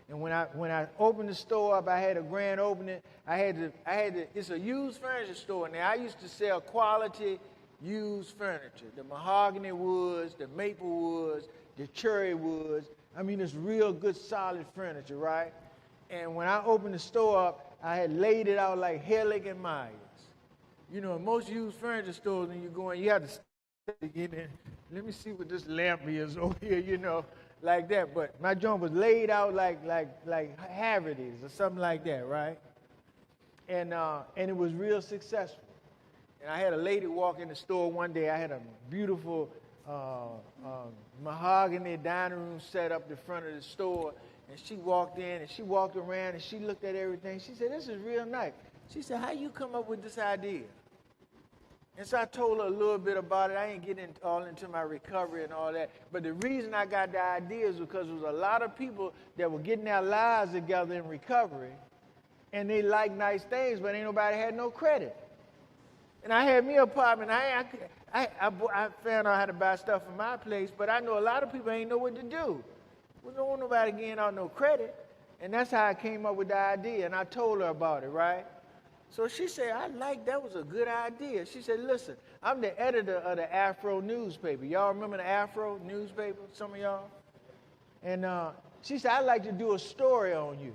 And when I opened the store up, I had a grand opening. It's a used furniture store. Now, I used to sell quality used furniture, the mahogany woods, the maple woods, the cherry woods. I mean, it's real good, solid furniture, right? And when I opened the store up, I had laid it out like Hellick and Myers. You know, in most used furniture stores, when you go in, you have to get in. Let me see what this lamp is over here, you know, like that. But my joint was laid out like Haverty's or something like that, right? And it was real successful. And I had a lady walk in the store one day. I had a beautiful mahogany dining room set up in front of the store. And she walked in, and she walked around, and she looked at everything. She said, this is real nice. She said, how you come up with this idea? And so I told her a little bit about it. I ain't getting all into my recovery and all that. But the reason I got the idea is because there was a lot of people that were getting their lives together in recovery, and they like nice things, but ain't nobody had no credit. And I had me an apartment. I found out how to buy stuff from my place, but I know a lot of people ain't know what to do. We don't want nobody getting out no credit. And that's how I came up with the idea, and I told her about it, right? So she said, that was a good idea. She said, listen, I'm the editor of the Afro newspaper. Y'all remember the Afro newspaper, some of y'all? And she said, I'd like to do a story on you.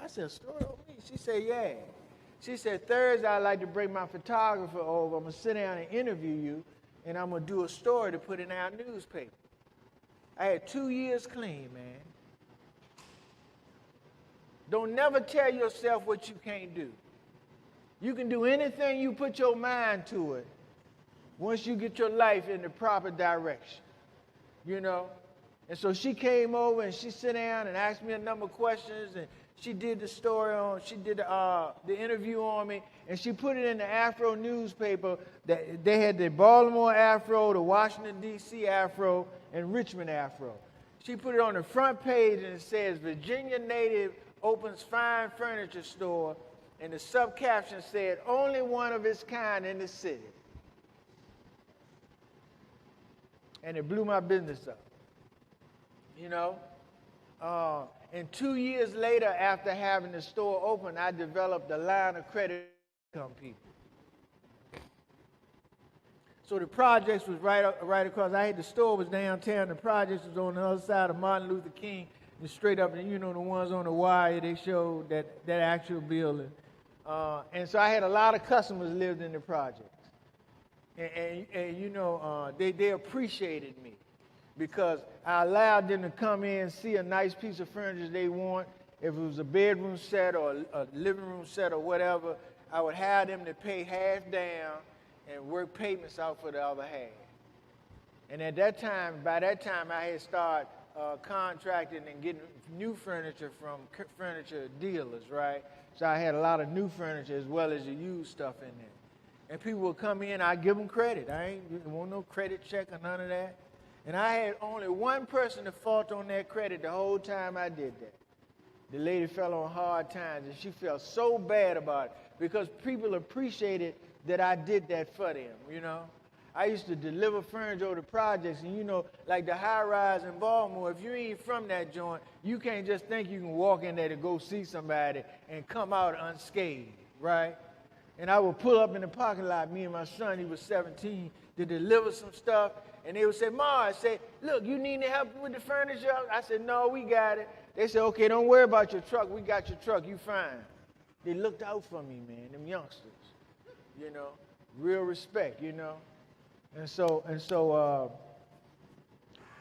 I said, a story on me? She said, yeah. She said, Thursday, I'd like to bring my photographer over. I'm going to sit down and interview you, and I'm going to do a story to put in our newspaper. I had 2 years clean, man. Don't never tell yourself what you can't do. You can do anything you put your mind to it once you get your life in the proper direction, you know? And so she came over and she sat down and asked me a number of questions, and she did the story she did the interview on me, and she put it in the Afro newspaper. They had the Baltimore Afro, the Washington, D.C. Afro, and Richmond Afro. She put it on the front page, and it says, Virginia native opens fine furniture store, and the subcaption said, only one of its kind in the city. and it blew my business up. You know? And 2 years later, after having the store open, I developed a line of credit income people. So the projects was right across. I had the store was downtown. The projects was on the other side of Martin Luther King, and straight up, and you know the ones on the wire, they showed that actual building. And so I had a lot of customers lived in the projects. And you know, they appreciated me because I allowed them to come in and see a nice piece of furniture they want. If it was a bedroom set or a living room set or whatever, I would have them to pay half down and work payments out for the other half. And at that time, by that time, I had started contracting and getting new furniture from furniture dealers, right? So I had a lot of new furniture as well as the used stuff in there. And people would come in, I'd give them credit. I ain't want no credit check or none of that. And I had only one person to fault on that credit the whole time I did that. The lady fell on hard times, and she felt so bad about it because people appreciated that I did that for them, you know. I used to deliver furniture over the projects, and you know, like the high-rise in Baltimore, if you ain't from that joint, you can't just think you can walk in there to go see somebody and come out unscathed, right? And I would pull up in the parking lot, me and my son, he was 17, to deliver some stuff, and they would say, Ma, I say, look, you need any help with the furniture? I said, no, we got it. They said, okay, don't worry about your truck. We got your truck. You fine. They looked out for me, man, them youngsters, you know, real respect, you know. And so,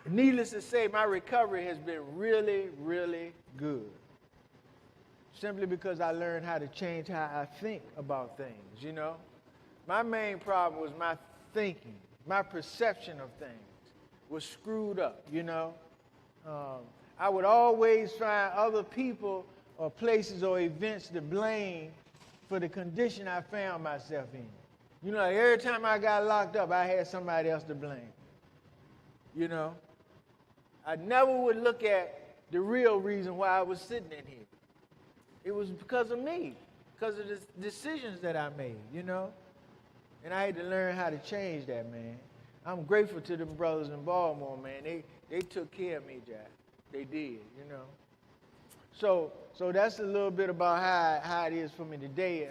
needless to say, my recovery has been really, really good. Simply because I learned how to change how I think about things, you know. My main problem was my thinking, my perception of things was screwed up, you know. I would always find other people or places or events to blame for the condition I found myself in. You know, like every time I got locked up, I had somebody else to blame. You know? I never would look at the real reason why I was sitting in here. It was because of me, because of the decisions that I made, you know? And I had to learn how to change that, man. I'm grateful to them brothers in Baltimore, man. They took care of me, Jack. They did, you know? So that's a little bit about how it is for me today.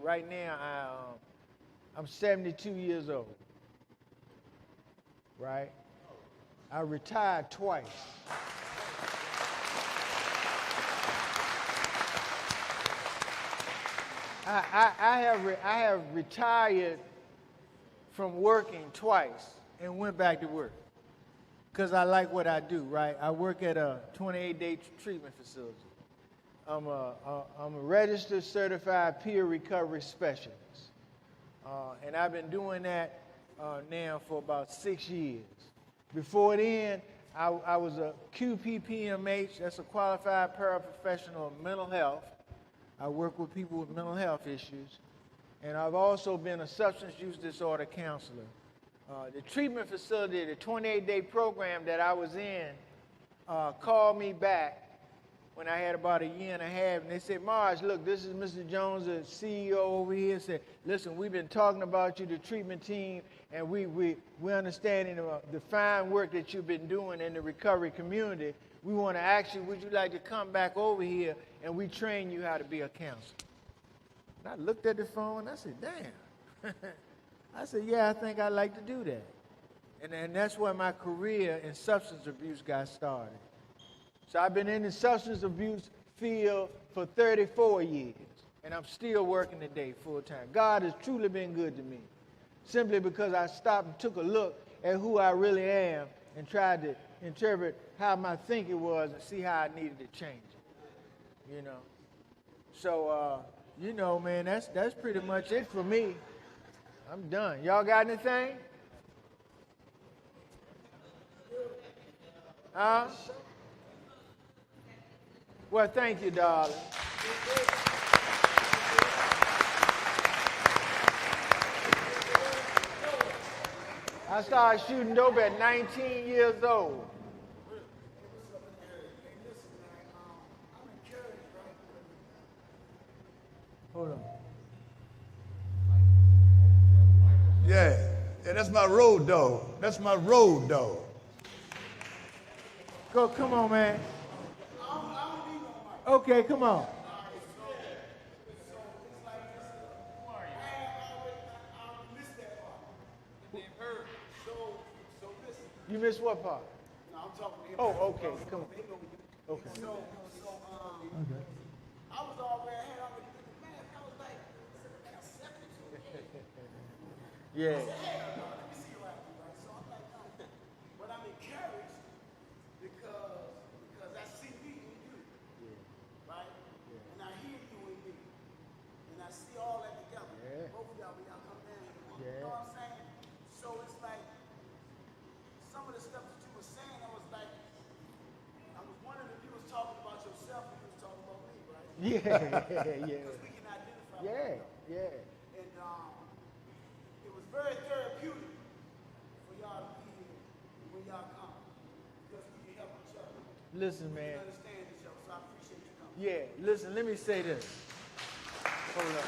Right now, I'm 72 years old, right? I retired twice. I have retired from working twice and went back to work because I like what I do, right? I work at a 28-day treatment facility. I'm a registered certified peer recovery specialist. And I've been doing that now for about 6 years. Before then, I was a QPPMH, that's a qualified paraprofessional of mental health. I work with people with mental health issues. And I've also been a substance use disorder counselor. The treatment facility, the 28-day program that I was in, called me back when I had about a year and a half, and they said, Mars, look, this is Mr. Jones, the CEO over here, said, listen, we've been talking about you, the treatment team, and we're understanding the fine work that you've been doing in the recovery community. We want to ask you, would you like to come back over here and we train you how to be a counselor? And I looked at the phone, and I said, damn. I said, yeah, I think I'd like to do that. And that's where my career in substance abuse got started. So I've been in the substance abuse field for 34 years, and I'm still working today full time. God has truly been good to me, simply because I stopped and took a look at who I really am and tried to interpret how my thinking was and see how I needed to change it, you know. So, you know, man, that's pretty much it for me. I'm done. Y'all got anything? Huh? Well, thank you, darling. I started shooting dope at 19 years old. Hold on.
Yeah. Yeah, that's my road dog. That's my road dog.
Go, come on, man. Okay, come on. You missed what part?
No, I'm talking to him.
Oh, okay. Come on. Okay.
I was already, I had already did the math. I was like,
Yeah.
let me see what I do, right? So I'm like, no. But I'm encouraged because I see me in you, right? And I hear you in me. And I see all that together. Both of y'all, when y'all come down here. You know what I'm saying? So it's like, some of the stuff that you were saying, I was like, I was wondering if you was talking about yourself or you was talking about me, right?
Yeah.
Because we can identify.
Yeah.
And it was very therapeutic for y'all to be here when y'all come. Because we can help each other.
Listen,
We
man.
can understand each other, so I appreciate you coming.
Yeah. Listen, let me say this. Hold up.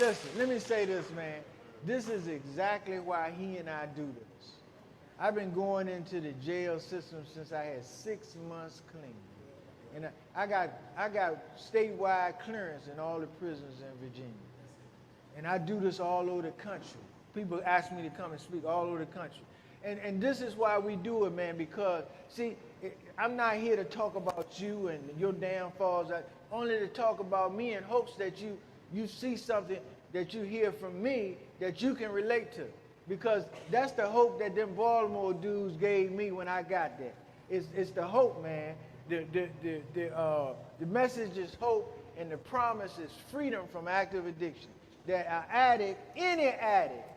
Listen. Let me say this, man. This is exactly why he and I do this. I've been going into the jail system since I had 6 months clean. And I got statewide clearance in all the prisons in Virginia. And I do this all over the country. People ask me to come and speak all over the country. And this is why we do it, man, because, see, I'm not here to talk about you and your downfalls, only to talk about me in hopes that you see something that you hear from me that you can relate to. Because that's the hope that them Baltimore dudes gave me when I got there. It's the hope, man. The message is hope, and the promise is freedom from active addiction. That an addict, any addict,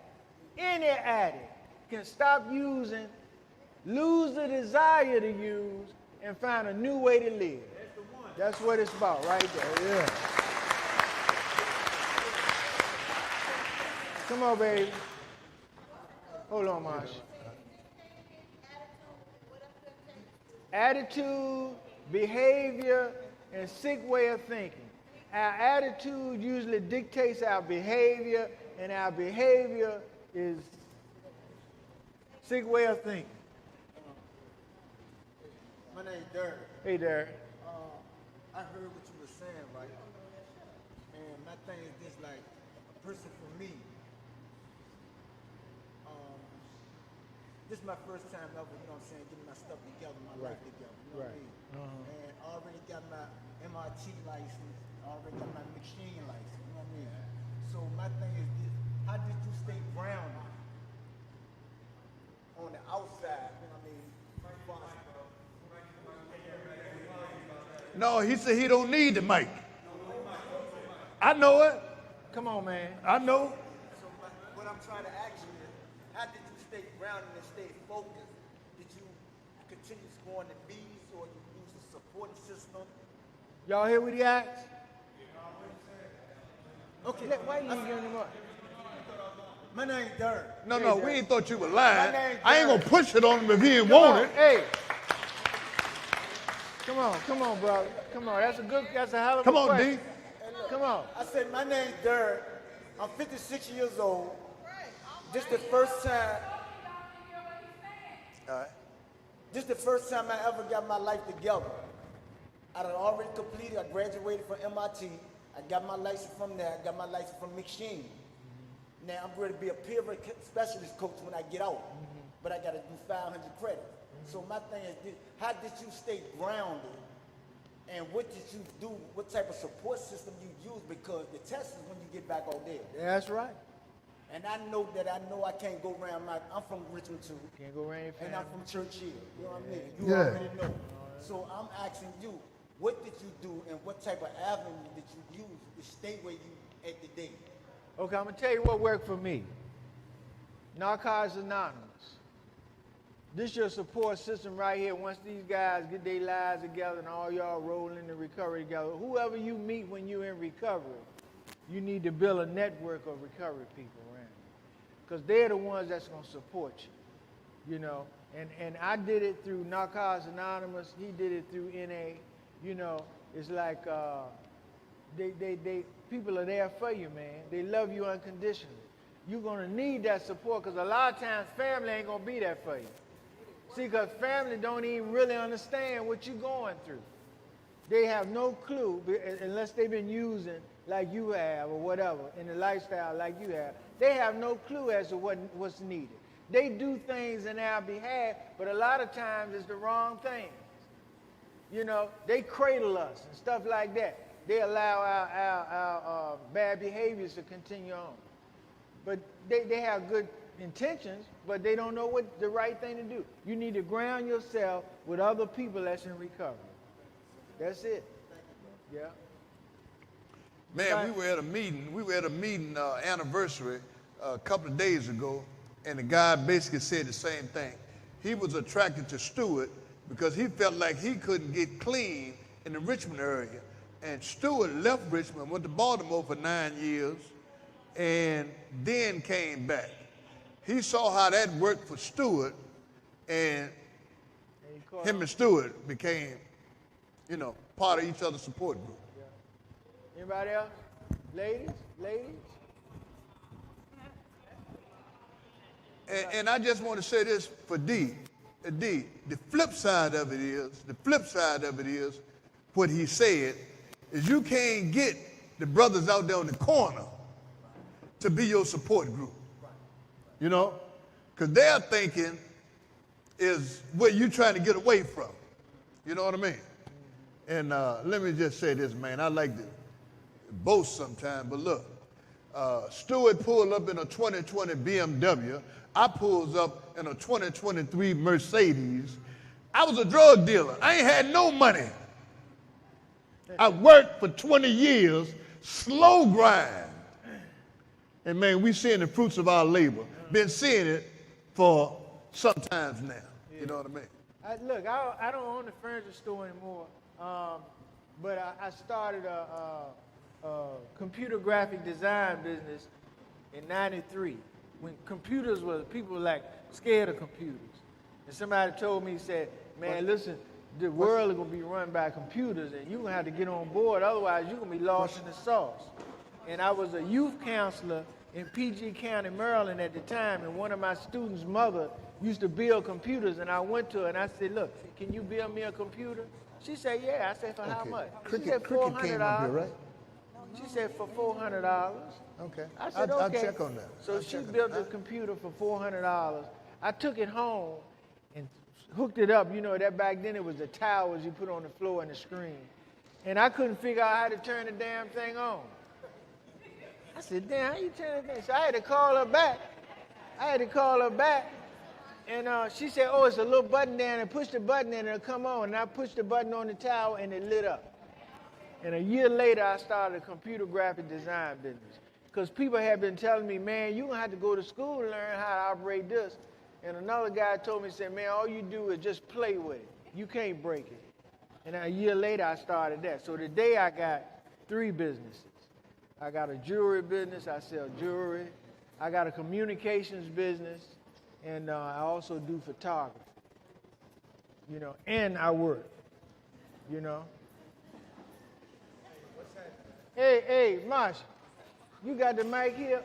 can stop using, lose the desire to use, and find a new way to live. That's what it's about right there. Yeah. Come on, baby. Hold on, Marsha. Attitude, behavior, and sick way of thinking. Our attitude usually dictates our behavior, and our behavior is sick way of thinking.
My name's Derek.
Hey, Derek.
I heard what you were saying, right? And my thing is this, like, a person for me, this is my first time ever, you know what I'm saying, getting my stuff together, my life together, you know what I mean? And I already got my MRT license, I already got my machine license, you know what I mean? So my thing is this, how did you stay grounded on the outside, you know what I mean?
No, he said he don't need the mic. I know it.
Come on, man.
I know.
So what I'm trying to ask you is, how did you stay grounded and stay focused? Did you continue to go on the beats, or you use a supporting system?
Y'all hear what he asked?
Okay.
Why you ain't giving him up?
My name's Derek.
No, we ain't thought you were lying.
My name's
I ain't gonna
Derek.
push it on him if he didn't want it.
Hey. Come on, brother. Come on. That's a hell of a
Come on,
question.
D.
Come on.
I said, my name's Derek. I'm 56 years old. This the first time. All right. This the first time I ever got my life together. I done already completed. I graduated from MIT. I got my license from there. I got my license from McSheen. Now I'm going to be a peer specialist coach when I get out, but I got to do 500 credits. So my thing is this: how did you stay grounded, and what did you do? What type of support system you use? Because the test is when you get back out there.
That's right.
And I know I can't go around. I'm from Richmond too.
Can't go around your
And
family.
I'm from Churchill. You know what I mean? You already know. So I'm asking you, what did you do, and what type of avenue did you use to stay where you at today?
Okay, I'm going to tell you what worked for me. Narcotics Anonymous. This your support system right here. Once these guys get their lives together and all y'all roll into recovery together, whoever you meet when you're in recovery, you need to build a network of recovery people around you. Because they're the ones that's going to support you, you know. And I did it through Narcotics Anonymous. He did it through NA. You know, it's like people are there for you, man. They love you unconditionally. You're going to need that support because a lot of times family ain't going to be there for you. See, because family don't even really understand what you're going through. They have no clue unless they've been using like you have or whatever in the lifestyle like you have. They have no clue as to what's needed. They do things in our behalf, but a lot of times it's the wrong things. You know, they cradle us and stuff like that. They allow our bad behaviors to continue on. But they have good intentions, but they don't know what the right thing to do. You need to ground yourself with other people that's in recovery. That's it. Yeah.
Man, we were at a meeting anniversary a couple of days ago, and the guy basically said the same thing. He was attracted to Stewart because he felt like he couldn't get clean in the Richmond area. And Stewart left Richmond, went to Baltimore for 9 years, and then came back. He saw how that worked for Stewart, and him and Stewart became, you know, part of each other's support group.
Yeah. Anybody else? Ladies?
And I just want to say this for D. The flip side of it is, what he said, is you can't get the brothers out there on the corner to be your support group. You know? Because their thinking is what you're trying to get away from. You know what I mean? And let me just say this, man. I like to boast sometimes, but look, Stewart pulled up in a 2020 BMW. I pulls up in a 2023 Mercedes. I was a drug dealer. I ain't had no money. I worked for 20 years, slow grind. And man, we seeing the fruits of our labor. Been seeing it for some times now. Yeah. You know what I mean?
Look, I don't own the furniture store anymore, but I started a computer graphic design business in '93 when computers was, people were like scared of computers. And somebody told me, said, man, listen, the world is going to be run by computers and you're going to have to get on board, otherwise you're going to be lost in the sauce. And I was a youth counselor in PG County, Maryland at the time, and one of my students' mother used to build computers, and I went to her and I said, look, can you build me a computer? She said, yeah. I said, for how much? She said, $400.
Came up here, right?
She said, for $400.
Okay.
I said,
I'll
okay.
check on that.
So she built a computer for $400. I took it home and hooked it up. You know, that back then it was the towers you put on the floor and the screen. And I couldn't figure out how to turn the damn thing on. I said, damn, how you turn the thing? So I had to call her back. And she said, oh, it's a little button down, and push the button and it'll come on. And I pushed the button on the tower and it lit up. And a year later, I started a computer graphic design business. Because people had been telling me, man, you're going to have to go to school to learn how to operate this. And another guy told me, said, man, all you do is just play with it. You can't break it. And a year later, I started that. So today, I got 3 businesses. I got a jewelry business. I sell jewelry. I got a communications business. And I also do photography. You know, and I work. You know. Hey, Marsh, you got the mic here?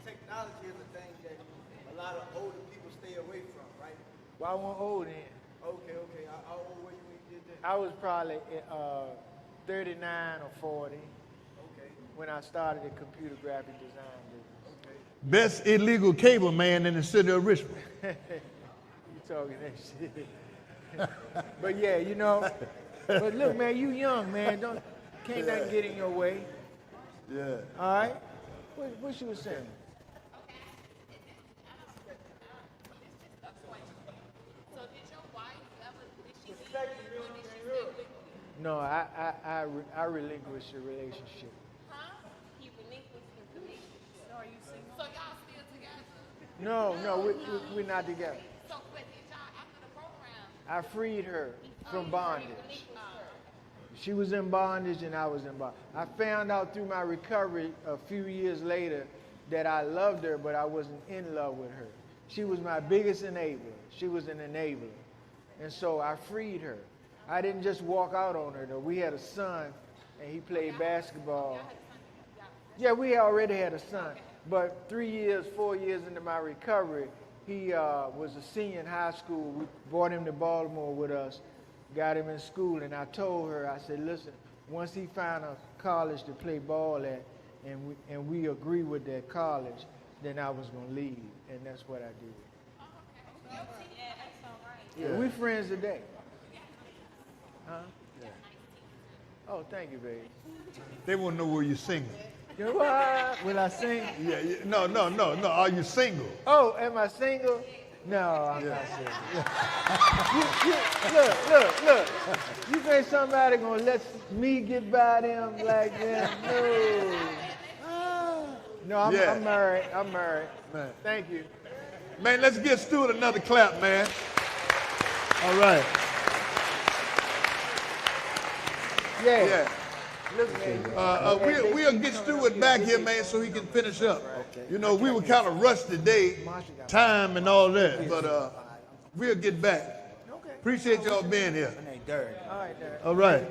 Technology is a thing that a lot of older people stay away from, right?
Well, I wasn't old then.
Okay. How old were you when you did that?
I was probably 39 or 40 when I started the computer graphic design business.
Okay.
Best illegal cable man in the city of Richmond.
You talking that shit. But yeah, you know. But look, man, you young, man. Can't nothing get in your way.
Yeah.
All right? What you was saying? No, I relinquished the relationship.
Huh? You relinquished the relationship. So are you single? So y'all still together?
No, we're not together.
So but did y'all after the program?
I freed her from bondage. She was in bondage and I was in bondage. I found out through my recovery a few years later that I loved her, but I wasn't in love with her. She was my biggest enabler. She was an enabler. And so I freed her. I didn't just walk out on her, though. We had a son, and he played basketball. Yeah, we already had a son. But 3 years, 4 years into my recovery, he was a senior in high school. We brought him to Baltimore with us, got him in school, and I told her, I said, listen, once he found a college to play ball at, and we agree with that college, then I was going to leave, and that's what I did. Yeah, we friends today. Huh? Yeah. Oh, thank you, baby.
They want to know where you're singing.
What? Will I sing?
Yeah, no. Are you single?
Oh, am I single? No, I'm not single. Look. You think somebody gonna let me get by them like that? No, I'm married. I'm married. Man. Thank you.
Man, let's give Stewart another clap, man. All right.
Yeah.
We'll get Stewart back here, man, so he can finish up. You know, we were kind of rushed today, time and all that, but we'll get back. Appreciate y'all being here.
All right, Derek.
All right.